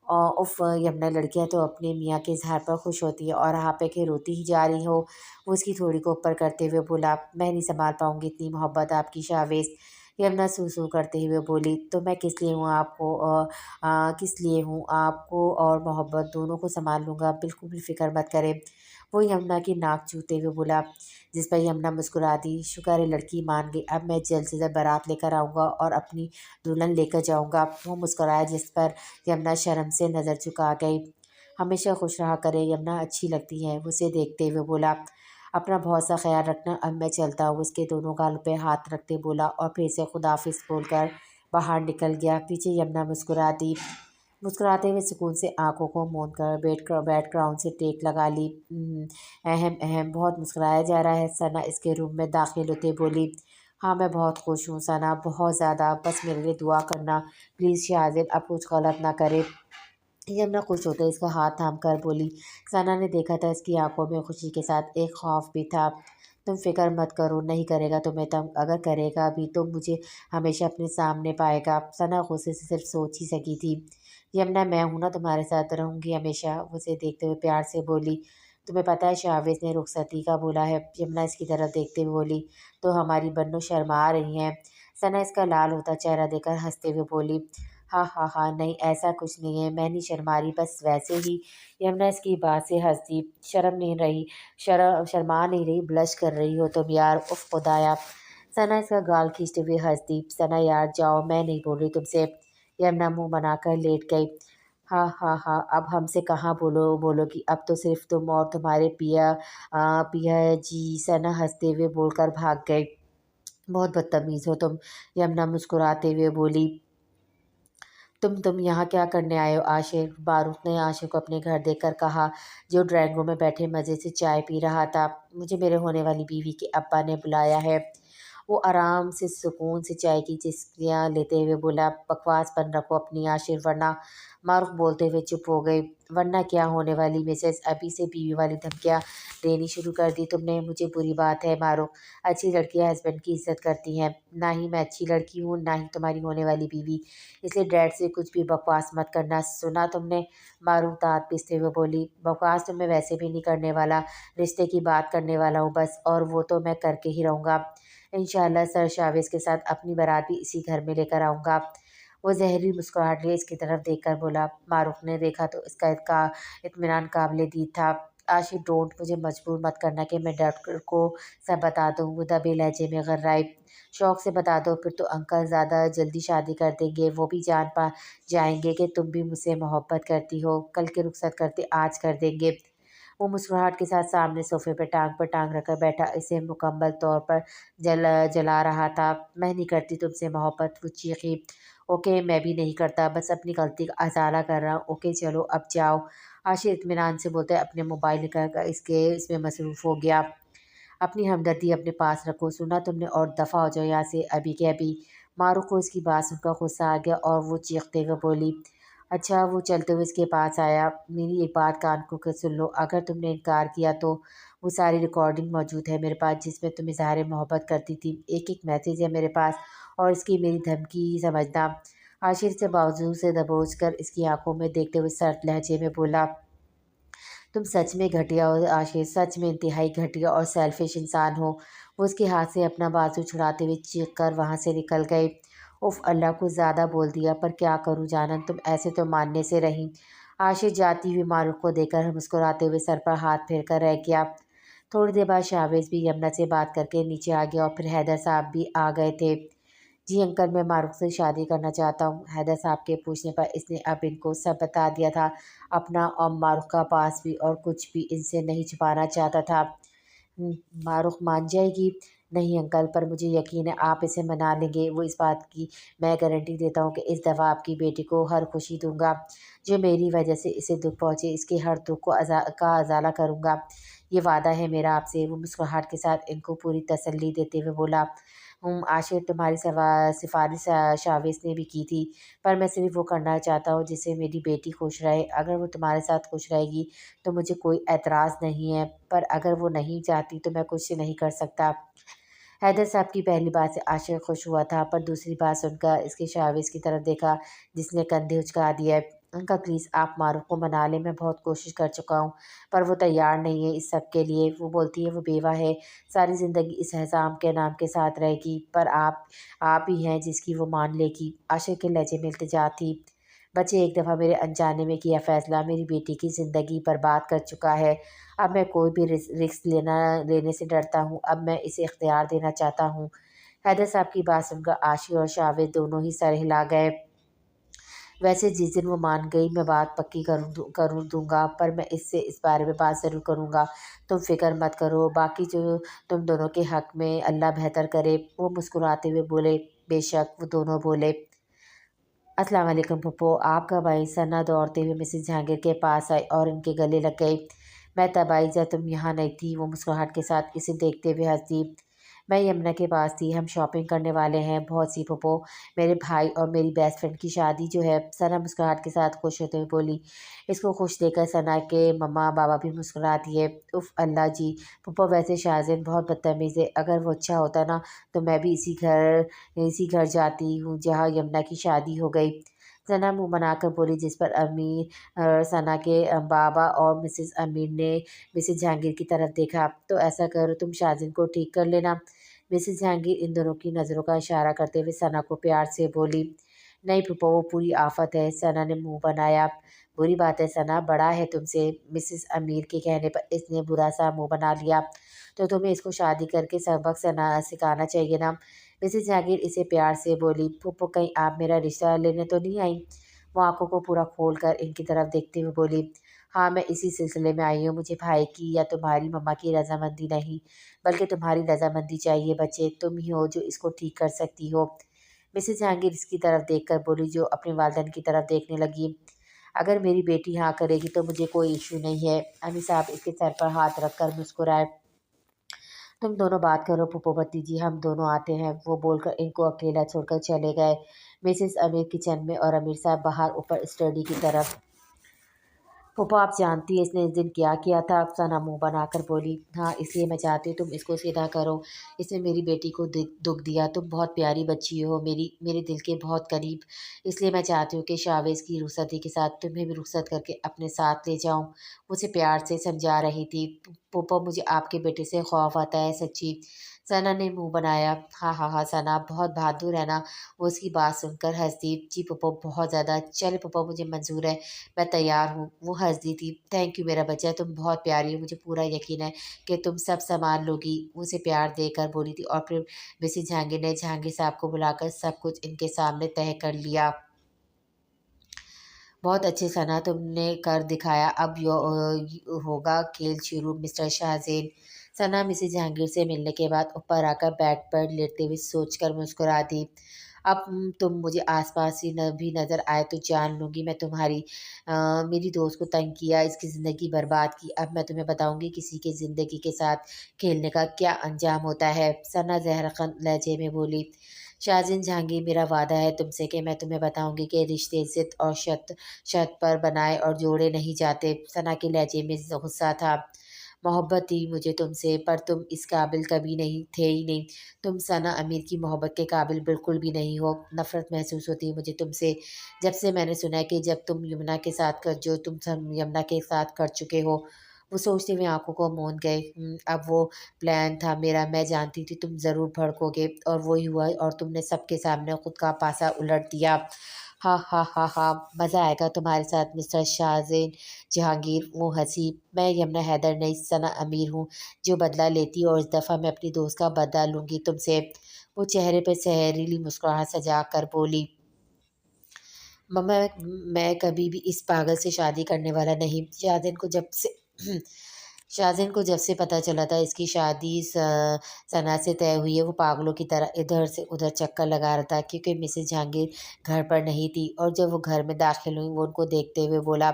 उफ़ यमुना, लड़कियां तो अपने मियाँ के इज़हार पर खुश होती हैं और आप है कि रोती ही जा रही हो। वो उसकी थोड़ी को ऊपर करते हुए बोला। मैं नहीं संभाल पाऊंगी इतनी मोहब्बत आपकी शावेज़। यमुना सू करते हुए बोली। तो मैं किस लिए हूँ आपको किस लिए हूँ आपको और मोहब्बत दोनों को संभाल लूँगा, बिल्कुल भी फ़िक्र मत करें। वो यमुना की नाक छूते हुए बोला, जिस पर यमुना मुस्कुरा दी। शुक्र है लड़की मान गई, अब मैं जल्द से जल्द बारात लेकर आऊँगा और अपनी दुल्हन लेकर जाऊँगा। वो मुस्कुराया, जिस पर यमुना शर्म से नज़र झुका गई। हमेशा खुश रहा करे यमुना, अच्छी लगती हैं। वो उसे देखते हुए बोला। अपना बहुत सा ख्याल रखना, अब मैं चलता हूँ। उसके दोनों गालों पे हाथ रखते बोला और फिर से खुदाफिज बोलकर बाहर निकल गया। पीछे यमुना मुस्कुराती मुस्कुराते हुए सुकून से आंखों को मूंद कर बेड ग्राउंड से टेक लगा ली। अहम अहम बहुत मुस्कुराया जा रहा है। सना इसके रूम में दाखिल होते बोली। हाँ, मैं बहुत खुश हूँ सना, बहुत ज़्यादा। बस मेरे लिए दुआ करना प्लीज़। शाजिद अब कुछ गलत ना करे। यमुना खुश होते इसका हाथ थाम कर बोली। सना ने देखा था इसकी आंखों में खुशी के साथ एक खौफ भी था। तुम फिक्र मत करो, नहीं करेगा तुम्हें तंग। अगर करेगा भी तो मुझे हमेशा अपने सामने पाएगा। सना गुस्से से सिर्फ सोच ही सकी थी। यमुना, मैं हूं ना, तुम्हारे साथ रहूंगी हमेशा। उसे देखते हुए प्यार से बोली। तुम्हें पता है शावेज ने रुखसती का बोला है? यमुना इसकी तरफ देखते हुए बोली। तो हमारी बन्नू शर्मा रही हैं। सना इसका लाल होता चेहरा देखकर हंसते हुए बोली। हाँ हाँ हाँ, नहीं ऐसा कुछ नहीं है, मैं नहीं शर्मा रही, बस वैसे ही। यमुना इसकी बात से हंस दी। शर्म नहीं रही, शर्मा नहीं रही, ब्लश कर रही हो तुम यार, उफ खुदाया। सना इसका गाल खींचते हुए हंस दी। सना यार जाओ, मैं नहीं बोल रही तुमसे। यमुना मुंह बनाकर लेट गई। हाँ हाँ हाँ, अब हमसे कहाँ बोलोगी, अब तो सिर्फ तुम और तुम्हारे पिया जी। सना हंसते हुए बोलकर भाग गई। बहुत बदतमीज हो तुम, यमुना मुस्कुराते हुए बोली। तुम यहाँ क्या करने आए हो आशिर? बारूक ने आशिर को अपने घर देखकर कहा, जो ड्राइंग रूम में बैठे मज़े से चाय पी रहा था। मुझे मेरे होने वाली बीवी के अब्बा ने बुलाया है। वो आराम से सुकून से चाय की चुस्कियाँ लेते हुए बोला। बकवास बंद रखो अपनी आशिर, वरना। मारूफ बोलते हुए चुप हो गई। वरना क्या होने वाली मिसेस, अभी से बीवी वाली धमकियाँ देनी शुरू कर दी तुमने? मुझे बुरी बात है मारूफ, अच्छी लड़कियाँ हस्बैंड की इज्जत करती हैं। ना ही मैं अच्छी लड़की हूँ, ना ही तुम्हारी होने वाली बीवी। इसलिए डैड से कुछ भी बकवास मत करना, सुना तुमने? मारूफ दांत पीसते हुए बोली। बकवास तो मैं वैसे भी नहीं करने वाला, रिश्ते की बात करने वाला हूँ बस, और वो तो मैं करके ही रहूँगा। इंशाल्लाह सर शावेज के साथ अपनी बारात भी इसी घर में लेकर आऊँगा। وہ زہری مسکراہٹ لیے اس کی طرف دیکھ کر بولا۔ معروف نے دیکھا تو اس کا اطمینان قابل دید تھا۔ عاشق ڈونٹ، مجھے مجبور مت کرنا کہ میں ڈاکٹر کو سب بتا دوں، وہ دبے لہجے میں غرائب۔ شوق سے بتا دو، پھر تو انکل زیادہ جلدی شادی کر دیں گے، وہ بھی جان پا جائیں گے کہ تم بھی مجھ سے محبت کرتی ہو، کل کے رخصت کرتے آج کر دیں گے۔ وہ مسکراہٹ کے ساتھ سامنے صوفے پر ٹانگ رکھ کر بیٹھا اسے مکمل طور پر جلا رہا تھا۔ میں نہیں کرتی تم سے محبت، وہ چیخی۔ اوکے، میں بھی نہیں کرتا، بس اپنی غلطی کا ازالہ کر رہا ہوں۔ اوکے چلو اب جاؤ۔ عاشق اطمینان سے بولتے اپنے موبائل نکال کر اس میں مصروف ہو گیا۔ اپنی ہمدردی اپنے پاس رکھو، سنا تم نے، اور دفع ہو جاؤ یہاں سے ابھی کے ابھی۔ معروف کو اس کی بات سن کر غصہ آ گیا اور وہ چیختے ہوئے بولی۔ اچھا، وہ چلتے ہوئے اس کے پاس آیا۔ میری ایک بات کان کھول کر سن لو، اگر تم نے انکار کیا تو وہ ساری ریکارڈنگ موجود ہے میرے پاس جس میں تم اظہار محبت کرتی تھی، ایک ایک میسیج ہے میرے پاس، اور اس کی میری دھمکی سمجھنا۔ عاشق سے بازو سے دبوچ کر اس کی آنکھوں میں دیکھتے ہوئے سرد لہجے میں بولا۔ تم سچ میں گھٹیا ہو عاشق، سچ میں انتہائی گھٹیا اور سیلفش انسان ہو۔ وہ اس کے ہاتھ سے اپنا بازو چھڑاتے ہوئے چیخ کر وہاں سے نکل گئے۔ اف اللہ، کچھ زیادہ بول دیا، پر کیا کروں جانن، تم ایسے تو ماننے سے رہیں۔ عاشق جاتی ہوئی معروف کو دیکھ کر مسکراتے ہوئے سر پر ہاتھ پھیر کر رہ گیا۔ تھوڑی دیر بعد شاویز بھی یمنا سے بات کر کے نیچے آ گیا اور پھر حیدر صاحب بھی آ گئے تھے۔ جی انکل، میں معروف سے شادی کرنا چاہتا ہوں۔ حیدر صاحب کے پوچھنے پر اس نے اب ان کو سب بتا دیا تھا، اپنا اور معروف کا پاس بھی، اور کچھ بھی ان سے نہیں چھپانا چاہتا تھا۔ معروف مان جائے گی؟ نہیں انکل، پر مجھے یقین ہے آپ اسے منا لیں گے، وہ اس بات کی میں گارنٹی دیتا ہوں کہ اس دفعہ آپ کی بیٹی کو ہر خوشی دوں گا، جو میری وجہ سے اسے دکھ پہنچے اس کے ہر دکھ کا ازالہ کروں گا، یہ وعدہ ہے میرا آپ سے۔ وہ مسکراہٹ کے ساتھ ان کو پوری تسلی دیتے ہوئے بولا۔ عاشق، تمہاری سفارش شاویز نے بھی کی تھی، پر میں صرف وہ کرنا چاہتا ہوں جس سے میری بیٹی خوش رہے، اگر وہ تمہارے ساتھ خوش رہے گی تو مجھے کوئی اعتراض نہیں ہے، پر اگر وہ نہیں چاہتی تو میں کچھ نہیں کر سکتا۔ حیدر صاحب کی پہلی بات سے عاشق خوش ہوا تھا، پر دوسری بات سن کر اس کے شاویز کی طرف دیکھا جس نے کندھے اچکا دیے۔ انکل پلیز آپ معروف کو منا لیں، میں بہت کوشش کر چکا ہوں، پر وہ تیار نہیں ہے اس سب کے لیے۔ وہ بولتی ہے وہ بیوہ ہے، ساری زندگی اس حسام کے نام کے ساتھ رہے گی، پر آپ ہی ہیں جس کی وہ مان لے گی۔ عاشق کے لہجے میں التجا تھی۔ بچے، ایک دفعہ میرے انجانے میں کیا فیصلہ میری بیٹی کی زندگی برباد کر چکا ہے، اب میں کوئی بھی رسک لینے سے ڈرتا ہوں، اب میں اسے اختیار دینا چاہتا ہوں۔ حیدر صاحب کی بات سن کر عاشق اور شاویز دونوں ہی سر ہلا گئے۔ ویسے جس دن وہ مان گئی میں بات پکی کر دوں گا، پر میں اس سے اس بارے میں بات ضرور کروں گا، تم فکر مت کرو، باقی جو تم دونوں کے حق میں اللہ بہتر کرے۔ وہ مسکراتے ہوئے بولے۔ بے شک، وہ دونوں بولے۔ السلام علیکم پھپھو، آپ کب آئی؟ ثنا دوڑتے ہوئے مسز جہانگیر کے پاس آئی اور ان کے گلے لگ گئی۔ میں تب آئی جب تم یہاں نہیں تھی، وہ مسکراہٹ کے ساتھ اسے دیکھتے ہوئے ہنسی۔ میں یمنا کے پاس تھی، ہم شاپنگ کرنے والے ہیں بہت سی پھپھو، میرے بھائی اور میری بیسٹ فرینڈ کی شادی جو ہے۔ ثنا مسکراہٹ کے ساتھ خوش ہوتے ہوئے بولی۔ اس کو خوش دیکھ کر ثنا کے مما بابا بھی مسکرا دیے۔ اف اللہ جی، پھپھو ویسے شاہزین بہت بدتمیز ہے، اگر وہ اچھا ہوتا نا تو میں بھی اسی گھر جاتی ہوں جہاں یمنا کی شادی ہو گئی۔ ثنا منہ بنا کر بولی، جس پر ثنا کے بابا اور مسز امیر نے مسز جہانگیر کی طرف دیکھا۔ تو ایسا کرو، تم شاہزین کو ٹھیک کر لینا۔ مسز جہانگیر ان دونوں کی نظروں کا اشارہ کرتے ہوئے ثنا کو پیار سے بولی۔ نہیں پھپھو، وہ پوری آفت ہے، ثنا نے منہ بنایا۔ بری بات ہے ثنا، بڑا ہے تم سے۔ مسز امیر کے کہنے پر اس نے برا سا منہ بنا لیا۔ تو تمہیں اس کو شادی کر کے سبق سکھانا چاہیے نا، مسز جہانگیر اسے پیار سے بولی۔ پھپھو، کہیں آپ میرا رشتہ لینے تو نہیں آئیں؟ وہ آنکھوں کو پورا کھول کر ان کی طرف دیکھتے ہوئے بولی۔ ہاں، میں اسی سلسلے میں آئی ہوں، مجھے بھائی کی یا تمہاری مما کی رضامندی نہیں، بلکہ تمہاری رضامندی چاہیے بچے، تم ہی ہو جو اس کو ٹھیک کر سکتی ہو۔ مسز جہانگیر اس کی طرف دیکھ کر بولی جو اپنے والدین کی طرف دیکھنے لگی۔ اگر میری بیٹی ہاں کرے گی تو مجھے کوئی ایشو نہیں ہے۔ امیر صاحب اس کے سر پر ہاتھ رکھ کر مسکرائے۔ تم دونوں بات کرو پھپھو بھتیجی، ہم دونوں آتے ہیں، وہ بول کر ان کو اکیلا چھوڑ کر چلے گئے۔ مسز امیر کچن میں اور امیر صاحب باہر اوپر اسٹڈی کی طرف۔ پھپھو، آپ جانتی ہیں اس نے اس دن کیا کیا تھا؟ ثنا منہ بنا کر بولی۔ ہاں، اس لیے میں چاہتی ہوں تم اس کو سیدھا کرو، اس نے میری بیٹی کو دکھ دیا، تم بہت پیاری بچی ہو، میرے دل کے بہت قریب، اس لیے میں چاہتی ہوں کہ شاویز کی رخصتی کے ساتھ تمہیں بھی رخصت کر کے اپنے ساتھ لے جاؤں۔ اسے پیار سے سمجھا رہی تھی۔ پھپھو، مجھے آپ کے بیٹے سے خوف آتا ہے سچی، सना ने मुंह बनाया। हाँ हाँ हाँ सना बहुत बहादुर है ना। वो उसकी बात सुनकर हंस दी। जी पप्पा बहुत ज़्यादा। चल पप्पा मुझे मंजूर है, मैं तैयार हूँ। वो हंस दी थी। थैंक यू मेरा बच्चा, तुम बहुत प्यारी हो, मुझे पूरा यकीन है कि तुम सब संभाल लोगी। वो उसे प्यार देकर बोली थी। और फिर मिसेस जहांगीर ने जहांगीर साहब को बुलाकर सब कुछ इनके सामने तय कर लिया। बहुत अच्छे सना, तुमने कर दिखाया। अब होगा खेल शुरू मिस्टर शाहजेन। सना मिसेस जहांगीर से मिलने के बाद ऊपर आकर बेड पर लेटते हुए सोचकर मुस्कुरा दी। अब तुम मुझे आसपास ही भी नजर आए तो जान लूंगी मैं तुम्हारी। मेरी दोस्त को तंग किया, इसकी ज़िंदगी बर्बाद की। अब मैं तुम्हें बताऊंगी किसी की ज़िंदगी के साथ खेलने का क्या अंजाम होता है। सना जहरखन लहजे में बोली। शाहजीन जहांगीर, मेरा वादा है तुमसे कि मैं तुम्हें बताऊंगी कि रिश्ते जिद और शर्त शर्त पर बनाए और जोड़े नहीं जाते। सना के लहजे में गुस्सा था। मोहब्बत थी मुझे तुमसे, पर तुम इस काबिल कभी नहीं थे ही नहीं। तुम सना अमीर की मोहब्बत के काबिल बिल्कुल भी नहीं हो। नफरत महसूस होती है मुझे तुमसे। जब से मैंने सुना है कि जब तुम यमुना के साथ कर जो तुम सब यमुना के साथ कर चुके हो। वो सोचते हुए आंखों को मूंद गए। अब वो प्लान था मेरा, मैं जानती थी तुम ज़रूर भड़कोगे और वही हुआ और तुमने सबके सामने खुद का पासा उलट दिया। हा हा हा हा, मज़ा आएगा तुम्हारे साथ मिस्टर शाहजेन जहांगीर। वो हंसी। मैं यमुना हैदर नहीं, सना अमीर हूँ जो बदला लेती और इस दफ़ा मैं अपनी दोस्त का बदला लूँगी तुमसे। वो चेहरे पे जहरीली मुस्कुराहट सजा कर बोली। मम्मा, मैं कभी भी इस पागल से शादी करने वाला नहीं। शाहज़ैन को जब से पता चला था इसकी शादी सना से तय हुई है, वो पागलों की तरह इधर से उधर चक्कर लगा रहा था क्योंकि मिसेस जहांगीर घर पर नहीं थी। और जब वो घर में दाखिल हुई वो उनको देखते हुए बोला,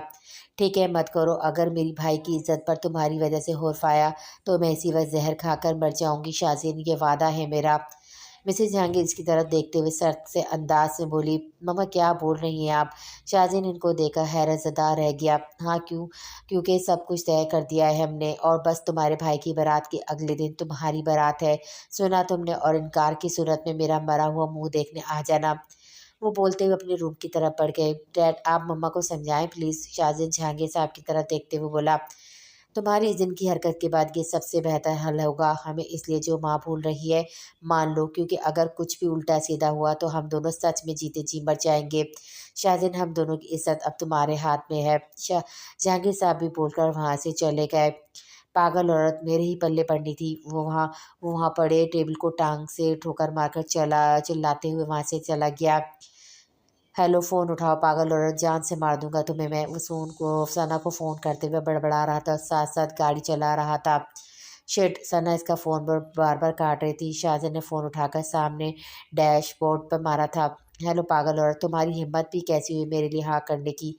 ठीक है मत करो, अगर मेरी भाई की इज्जत पर तुम्हारी वजह से हौफ आया तो मैं इसी वक्त जहर खाकर मर जाऊंगी। शाहज़ैन, ये वादा है मेरा। मिसेस जहांगीर इसकी तरफ देखते हुए सख्त से अंदाज में बोली, मम्मा क्या बोल रही हैं आप। शाहजहान इनको देखकर हैरत ज़दा रह गया। हाँ क्यों, क्योंकि सब कुछ तय कर दिया है हमने और बस तुम्हारे भाई की बारात के अगले दिन तुम्हारी बारात है। सुना तुमने, और इनकार की सूरत में मेरा मरा हुआ मुंह देखने आ जाना। वो बोलते हुए अपने रूम की तरफ बढ़ गए। डैड आप मम्मा को समझाएं प्लीज़। शाहजहान जहांगीर साहब की तरफ देखते हुए बोला, तुम्हारी इस दिन की हरकत के बाद ये सबसे बेहतर हल होगा हमें, इसलिए जो माँ भूल रही है मान लो, क्योंकि अगर कुछ भी उल्टा सीधा हुआ तो हम दोनों सच में जीते जी मर जाएंगे। शाहजहान, हम दोनों की इज्जत अब तुम्हारे हाथ में है। शाह जहांगीर साहब भी बोलकर वहाँ से चले गए। पागल औरत, मेरे ही पल्ले पड़नी थी। वो वहाँ पड़े टेबल को टांग से ठोकर मारकर चला चिल्लाते हुए वहाँ से चला गया। हेलो, फ़ोन उठाओ पागल औरत, जान से मार दूंगा तुम्हें मैं। वो सना को फ़ोन करते हुए बड़बड़ा रहा था, साथ साथ गाड़ी चला रहा था। शिट, सना इसका फ़ोन बार बार काट रही थी। शाहजहां ने फ़ोन उठाकर सामने डैशबोर्ड पर मारा था। हेलो पागल औरत, तुम्हारी हिम्मत भी कैसी हुई मेरे लिए हाँ करने की।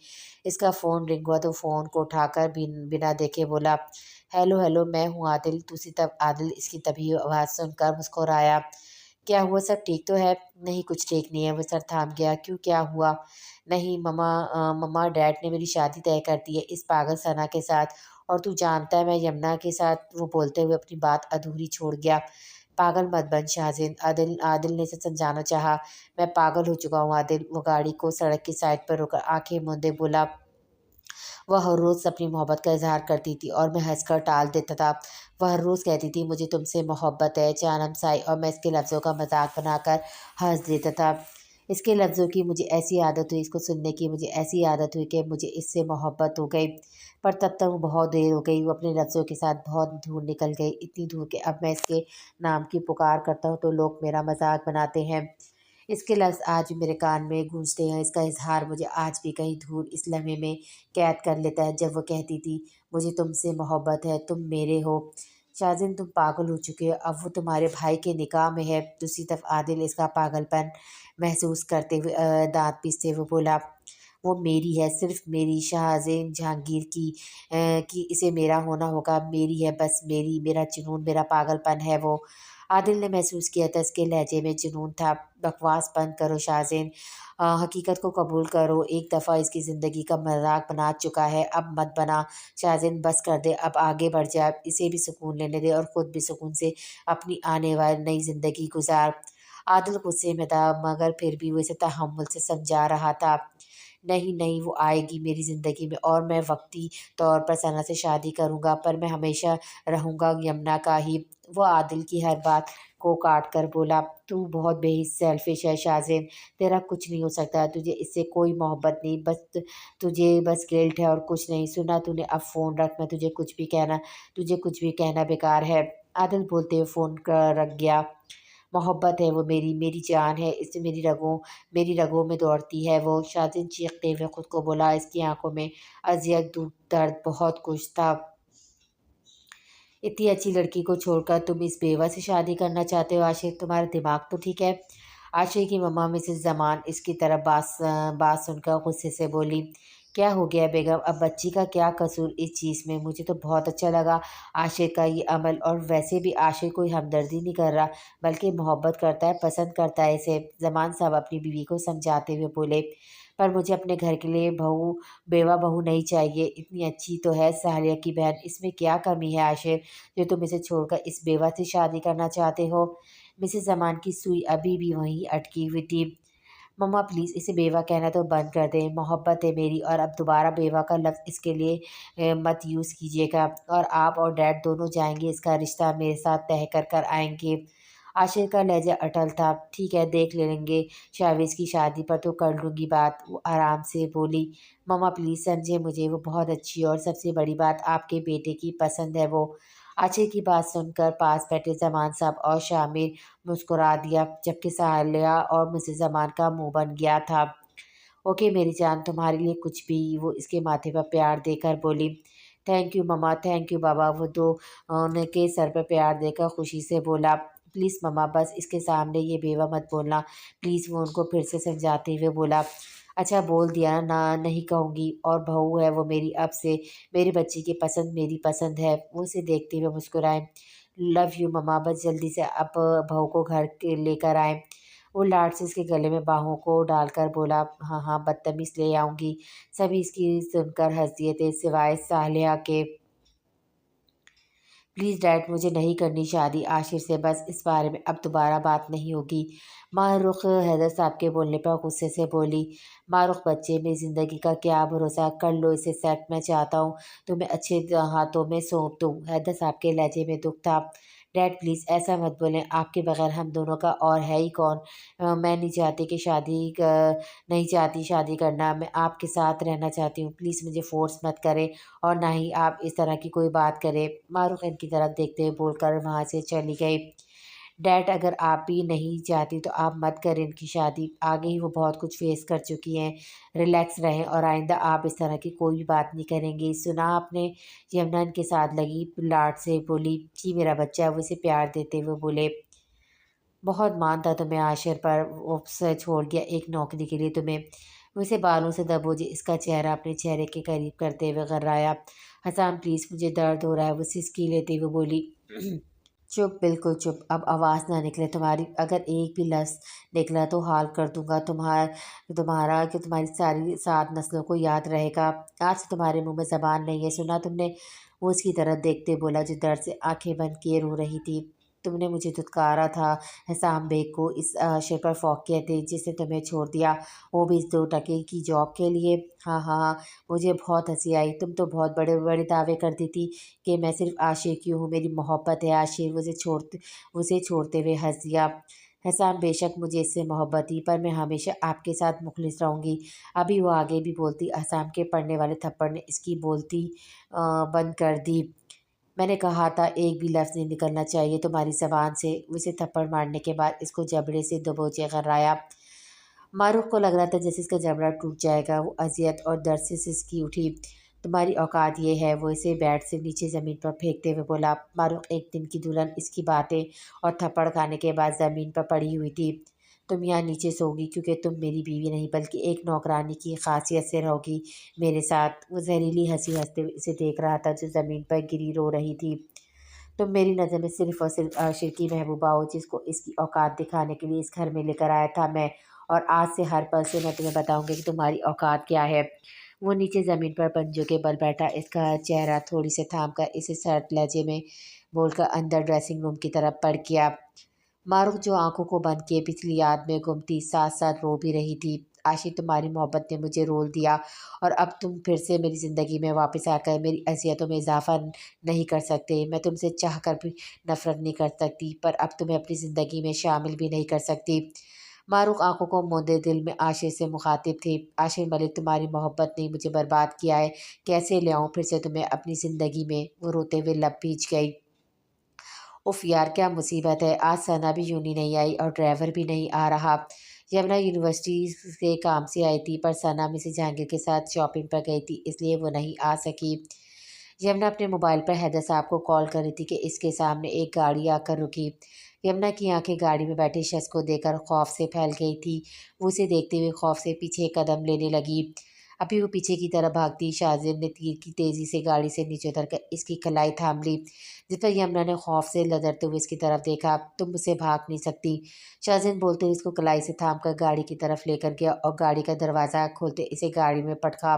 इसका फ़ोन रिंग हुआ तो फ़ोन को उठाकर बिना देखे बोला, हेलो हेलो, मैं हूँ आदिल। दूसरी तरफ आदिल इसकी तभी आवाज़ सुनकर मुस्कुराया। क्या हुआ, सब ठीक तो है। नहीं कुछ ठीक नहीं है। वो सर थाम गया। क्यों, क्या हुआ। नहीं मम्मा, मम्मा डैड ने मेरी शादी तय कर दी है इस पागल सना के साथ, और तू जानता है मैं यमुना के साथ। वो बोलते हुए अपनी बात अधूरी छोड़ गया। पागल मत बन शाहजेन, आदिल आदिल ने इसे समझाना चाहा। मैं पागल हो चुका हूँ आदिल। वो गाड़ी को सड़क की साइड पर रोकर आंखें मूंदे बोला। वह हर रोज़ अपनी मोहब्बत का इजहार करती थी और मैं हंसकर टाल देता था। वह हर रोज़ कहती थी मुझे तुमसे मोहब्बत है जानम साई, और मैं इसके लफ्ज़ों का मजाक बनाकर हंस देता था। इसके लफ्ज़ों की मुझे ऐसी आदत हुई, इसको सुनने की मुझे ऐसी आदत हुई कि मुझे इससे मोहब्बत हो गई। पर तब तक वो बहुत देर हो गई। वो अपने लफ्ज़ों के साथ बहुत दूर निकल गई, इतनी दूर कि अब मैं इसके नाम की पुकार करता हूँ तो लोग मेरा मजाक बनाते हैं। इसके लफ्ज़ आज भी मेरे कान में गूंजते हैं। इसका इज़हार मुझे आज भी कहीं दूर इस लम्हे में कैद कर लेता है जब वो कहती थी मुझे तुमसे मोहब्बत है, तुम मेरे हो। शाहज़ैन, तुम पागल हो चुके हो, अब वो तुम्हारे भाई के निकाह में है। दूसरी तरफ आदिल इसका पागलपन महसूस करते हुए दांत पीसते हुए बोला, वो मेरी है, सिर्फ मेरी। शाहज़ैन जहांगीर की इसे मेरा होना होगा। मेरी है, बस मेरी। मेरा जुनून, मेरा पागलपन है वो। आदिल ने महसूस किया था इसके लहजे में जुनून था। बकवास बंद करो शाहज़ैन, हकीकत को कबूल करो। एक दफ़ा इसकी ज़िंदगी का मजाक बना चुका है, अब मत बना। शाहज़ैन बस कर दे, अब आगे बढ़ जा, इसे भी सुकून लेने दे और ख़ुद भी सुकून से अपनी आने वाली नई ज़िंदगी गुजार। आदिल गुस्से में था मगर फिर भी वो इसे तहम्मुल से समझा रहा था। نہیں نہیں، وہ آئے گی میری زندگی میں اور میں وقتی طور پر ثنا سے شادی کروں گا، پر میں ہمیشہ رہوں گا یمنا کا ہی۔ وہ عادل کی ہر بات کو کاٹ کر بولا، تو بہت بے حد سیلفش ہے شاہزین، تیرا کچھ نہیں ہو سکتا، تجھے اس سے کوئی محبت نہیں، بس تجھے بس گلٹ ہے اور کچھ نہیں۔ سنا تو نے، اب فون رکھ، میں تجھے کچھ بھی کہنا بیکار ہے۔ عادل بولتے ہوئے فون رکھ گیا۔ محبت ہے وہ، میری جان ہے، اس سے میری رگوں میں دوڑتی ہے وہ۔ شاہزین چیختے ہوئے خود کو بولا، اس کی آنکھوں میں اذیت، دکھ، درد بہت کچھ تھا۔ اتنی اچھی لڑکی کو چھوڑ کر تم اس بیوہ سے شادی کرنا چاہتے ہو عاشق؟ تمہارا دماغ تو ٹھیک ہے؟ عاشق کی مما مسز زمان اس کی طرف بات سن کر غصے سے بولی، کیا ہو گیا بیگم؟ اب بچی کا کیا قصور اس چیز میں؟ مجھے تو بہت اچھا لگا عاشق کا یہ عمل، اور ویسے بھی عاشق کوئی ہمدردی نہیں کر رہا بلکہ محبت کرتا ہے، پسند کرتا ہے اسے۔ زمان صاحب اپنی بیوی کو سمجھاتے ہوئے بولے، پر مجھے اپنے گھر کے لیے بیوہ بہو نہیں چاہیے، اتنی اچھی تو ہے سالیہ کی بہن، اس میں کیا کمی ہے عاشق جو تم اسے چھوڑ کر اس بیوہ سے شادی کرنا چاہتے ہو؟ مسز زمان کی سوئی ابھی بھی وہیں اٹکی ہوئی تھی۔ مما پلیز اسے بیوہ کہنا تو بند کر دیں، محبت ہے میری، اور اب دوبارہ بیوہ کا لفظ اس کے لیے مت یوز کیجیے گا، اور آپ اور ڈیڈ دونوں جائیں گے اس کا رشتہ میرے ساتھ طے کر آئیں گے۔ عاشق کا لہجہ اٹل تھا، ٹھیک ہے دیکھ لیں گے، شاویز کی شادی پر تو کر لوں گی بات۔ وہ آرام سے بولی، مما پلیز سمجھے مجھے، وہ بہت اچھی ہے، اور سب سے بڑی بات آپ کے بیٹے کی پسند ہے وہ۔ عاشق کی بات سن کر پاس بیٹھے زمان صاحب اور شامر مسکرا دیا، جبکہ سالیہ اور مسز زمان کا منہ بن گیا تھا۔ اوکے میری جان، تمہارے لیے کچھ بھی، وہ اس کے ماتھے پر پیار دے کر بولی۔ Thank you mama, thank you بابا، وہ دونوں کے سر پر پیار دے کر خوشی سے بولا۔ پلیز مما بس اس کے سامنے یہ بیوہ مت بولنا پلیز، وہ ان کو پھر سے سمجھاتے ہوئے بولا۔ اچھا بول دیا نا، نہیں کہوں گی، اور بہو ہے وہ میری اب سے، میری بچی کی پسند میری پسند ہے۔ وہ اسے دیکھتے ہوئے مسکرائے، لو یو مما، بس جلدی سے اب بہو کو گھر لے کر آئیں۔ وہ لاڈ سے اس کے گلے میں باہوں کو ڈال کر بولا، ہاں ہاں بدتمیز لے آؤں گی۔ سبھی اس کی سن کر ہنس دیے تھے سوائے صالحہ کے۔ پلیز ڈیڈ، مجھے نہیں کرنی شادی عاشر سے، بس اس بارے میں اب دوبارہ بات نہیں ہوگی۔ ماہ رخ حیدر صاحب کے بولنے پر غصے سے بولی، ماہ رخ بچے میں زندگی کا کیا بھروسہ، کر لو اسے سیٹ، میں چاہتا ہوں تمہیں اچھے ہاتھوں میں سونپ دوں۔ حیدر صاحب کے لہجے میں دکھ تھا۔ ڈیڈ پلیز ایسا مت بولیں، آپ کے بغیر ہم دونوں کا اور ہے ہی کون؟ میں نہیں چاہتی شادی کرنا، میں آپ کے ساتھ رہنا چاہتی ہوں، پلیز مجھے فورس مت کریں، اور نہ ہی آپ اس طرح کی کوئی بات کریں۔ ماہ رخ ان کی طرف دیکھتے ہوئے بول کر وہاں سے چلی گئی۔ ڈیڈ اگر آپ بھی نہیں چاہتی تو آپ مت کریں ان کی شادی، آگے ہی وہ بہت کچھ فیس کر چکی ہیں، ریلیکس رہیں، اور آئندہ آپ اس طرح کی کوئی بات نہیں کریں گی، سنا آپ نے؟ یمنا ان کے ساتھ لگی لاڈ سے بولی، جی میرا بچہ، وہ اسے پیار دیتے ہوئے بولے، بہت مانتا تمہیں عاشر پر، سے چھوڑ دیا ایک نوکری کے لیے تمہیں۔ وہ اسے بالوں سے دبوچی اس کا چہرہ اپنے چہرے کے قریب کرتے ہوئے غرایا، حسام پلیز مجھے درد ہو رہا ہے، وہ سسکی لیتے ہوئے بولی۔ چپ، بالکل چپ، اب آواز نہ نکلے تمہاری، اگر ایک بھی لفظ نکلا تو حال کر دوں گا تمہارا کہ تمہاری ساری 7 نسلوں کو یاد رہے گا۔ آج سے تمہارے منہ میں زبان نہیں ہے، سنا تم نے؟ وہ اس کی طرف دیکھتے بولا جو درد سے آنکھیں بند کیے رو رہی تھی، تم نے مجھے دھتکارا تھا حسام بیگ کو، اس عاشق پر فوقیت تھی جس نے تمہیں چھوڑ دیا، وہ بھی اس 2 ٹکے کی جاب کے لیے۔ ہاں ہاں ہاں، مجھے بہت ہنسی آئی، تم تو بہت بڑے بڑے دعوے کرتی تھی کہ میں صرف عاشق کی ہوں، میری محبت ہے عاشق، اسے چھوڑتے ہوئے ہنس دیا۔ حسام بے شک مجھے اس سے محبت تھی، پر میں ہمیشہ آپ کے ساتھ مخلص رہوں گی۔ ابھی وہ آگے بھی بولتی، حسام کے پڑنے والے تھپڑ نے اس کی بولتی بند کر دی۔ میں نے کہا تھا ایک بھی لفظ نہیں نکلنا چاہیے تمہاری زبان سے۔ وہ اسے تھپڑ مارنے کے بعد اس کو جبڑے سے دبوچے غرایا۔ ماہ رخ کو لگ رہا تھا جیسے اس کا جبڑا ٹوٹ جائے گا، وہ اذیت اور درد سے سسکی اٹھی۔ تمہاری اوقات یہ ہے، وہ اسے بیڈ سے نیچے زمین پر پھینکتے ہوئے بولا۔ ماہ رخ ایک دن کی دلہن اس کی باتیں اور تھپڑ کھانے کے بعد زمین پر پڑی ہوئی تھی۔ تم یہاں نیچے سوگی کیونکہ تم میری بیوی نہیں بلکہ ایک نوکرانی کی خاصیت سے رہوگی میرے ساتھ۔ وہ زہریلی ہنسی ہنستے ہوئے اسے دیکھ رہا تھا جو زمین پر گری رو رہی تھی۔ تم میری نظر میں صرف اور صرف عاشق کی محبوبہ ہو جس کو اس کی اوقات دکھانے کے لیے اس گھر میں لے کر آیا تھا میں، اور آج سے ہر پل سے میں تمہیں بتاؤں گی کہ تمہاری اوقات کیا ہے۔ وہ نیچے زمین پر پنجوں کے بل بیٹھا، اس کا چہرہ تھوڑی سے تھام کر اسے سرد لہجے میں بول کر اندر ڈریسنگ روم کی طرف بڑھ گیا۔ ماہ رخ جو آنکھوں کو بند کیے پچھلی یاد میں گم تھی، ساتھ ساتھ رو بھی رہی تھی، आशिक तुम्हारी मोहब्बत ने मुझे रोल दिया और अब तुम फिर से मेरी ज़िंदगी में वापस आकर मेरी अज़ियतों में इजाफ़ा नहीं कर सकते। मैं तुमसे चाह कर भी नफ़रत नहीं कर सकती, पर अब तुम्हें अपनी ज़िंदगी में शामिल भी नहीं कर सकती। मारूक आंखों को मूंदे दिल में आशिर से मुखातिब थी। आशिर मलिक, तुम्हारी मोहब्बत ने मुझे बर्बाद किया है, कैसे ले आऊँ फिर से तुम्हें अपनी ज़िंदगी में। वो रोते हुए लब भींच गई। उफ़ यार, क्या मुसीबत है, आज सना भी यूँ ही नहीं आई और ड्राइवर भी नहीं आ रहा। यमुना यूनिवर्सिटी से काम से आई थी, पर सना मिसेस जहांगीर के साथ शॉपिंग पर गई थी, इसलिए वो नहीं आ सकी। यमुना अपने मोबाइल पर हैदर साहब को कॉल कर रही थी कि इसके सामने एक गाड़ी आकर रुकी। यमुना की आंखें गाड़ी में बैठे शख्स को देखकर खौफ से फैल गई थी। वो उसे देखते हुए खौफ से पीछे एक कदम लेने लगी। अभी वो पीछे की तरफ भागती, शाहजेब ने तीर की तेज़ी से गाड़ी से नीचे उतरकर इसकी कलाई थाम ली। जिस पर यमुना ने खौफ से लदरते हुए इसकी तरफ देखा। तुम मुझसे भाग नहीं सकती, शाहजेब बोलते हुए इसको कलाई से थाम कर गाड़ी की तरफ लेकर गया और गाड़ी का दरवाज़ा खोलते इसे गाड़ी में पटका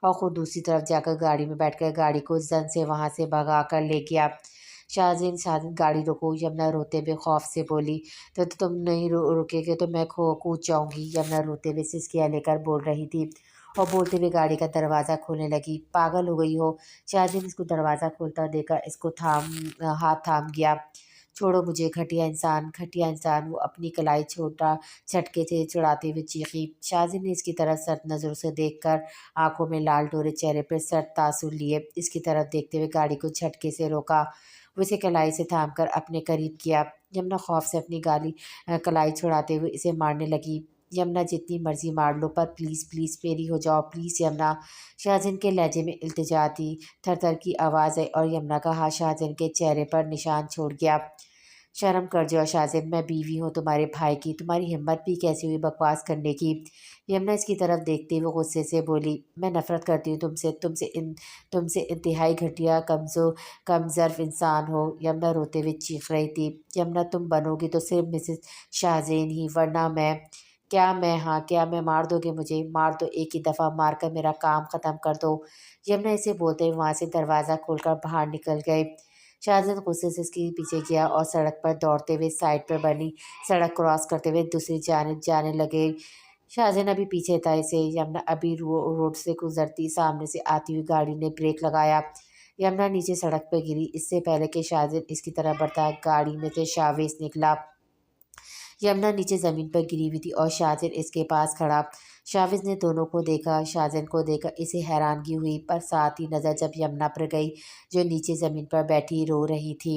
और खुद दूसरी तरफ जाकर गाड़ी में बैठकर गाड़ी को जन से वहां से भगा कर ले गया। शाहजीन शाहजीन गाड़ी रोको, यमुना रोते हुए खौफ से बोली। तो तुम नहीं रुकेगे तो मैं खो कूद जाऊंगी, यमुना रोते हुए सिसकियाँ लेकर बोल रही थी और बोलते हुए गाड़ी का दरवाज़ा खोलने लगी। पागल हो गई हो, शाहजीन इसको दरवाज़ा खोलता देखा इसको हाथ थाम गया। छोड़ो मुझे घटिया इंसान, घटिया इंसान, वो अपनी कलाई छोटा झटके से छुड़ाते हुए चीखी। शाहजीन ने इसकी तरफ सर्द नज़रों से देखकर आंखों में लाल डोरे, चेहरे पर सर्द तासुर लिए इसकी तरफ देखते हुए गाड़ी को झटके से रोका। वो इसे कलाई से थामकर अपने करीब किया। यमुना खौफ से अपनी कलाई छुड़ाते हुए इसे मारने लगी। यमुना, जितनी मर्जी मार लो, पर प्लीज़ प्लीज़ मेरी हो जाओ, प्लीज़ यमुना। शाहजन के लहजे में इल्तिजा थी। थर थर की आवाज़ आई और यमुना का हाथ शाहजन के चेहरे पर निशान छोड़ गया। शर्म कर जाओ शाहज़ेब, मैं बीवी हूँ तुम्हारे भाई की, तुम्हारी हिम्मत भी कैसी हुई बकवास करने की। यमुना इसकी तरफ देखते हुए गुस्से से बोली, मैं नफ़रत करती हूँ तुमसे, तुमसे इंतहाई घटिया कमज़र्फ इंसान हो। यमुना रोते हुए चीख रही थी। यमुना, तुम बनोगी तो सिर्फ मिसेस शाहजेन ही, वरना मैं। क्या मैं? हाँ, क्या मैं? मार दोगे मुझे? मार दो, एक ही दफ़ा मार कर मेरा काम ख़त्म कर दो। यमुना इसे बोलते हुए वहाँ से दरवाज़ा खोलकर बाहर निकल गए। शाहज़ाद गुस्से से इसके पीछे गया और सड़क पर दौड़ते हुए साइड पर बनी सड़क क्रॉस करते हुए दूसरी जानिब जाने लगे। शाहज़ान अभी पीछे था इसे। यमुना अभी रोड से गुजरती सामने से आती हुई गाड़ी ने ब्रेक लगाया। यमुना नीचे सड़क पर गिरी। इससे पहले कि शाहज़ान इसकी तरफ बढ़ता, गाड़ी में से शावेश निकला। यमुना नीचे ज़मीन पर गिरी हुई थी और शाहज़ान इसके पास खड़ा। शावेज ने दोनों को देखा। शाहज़ान को देखा इसे हैरानगी हुई, पर साथ ही नज़र जब यमुना पर गई जो नीचे ज़मीन पर बैठी रो रही थी।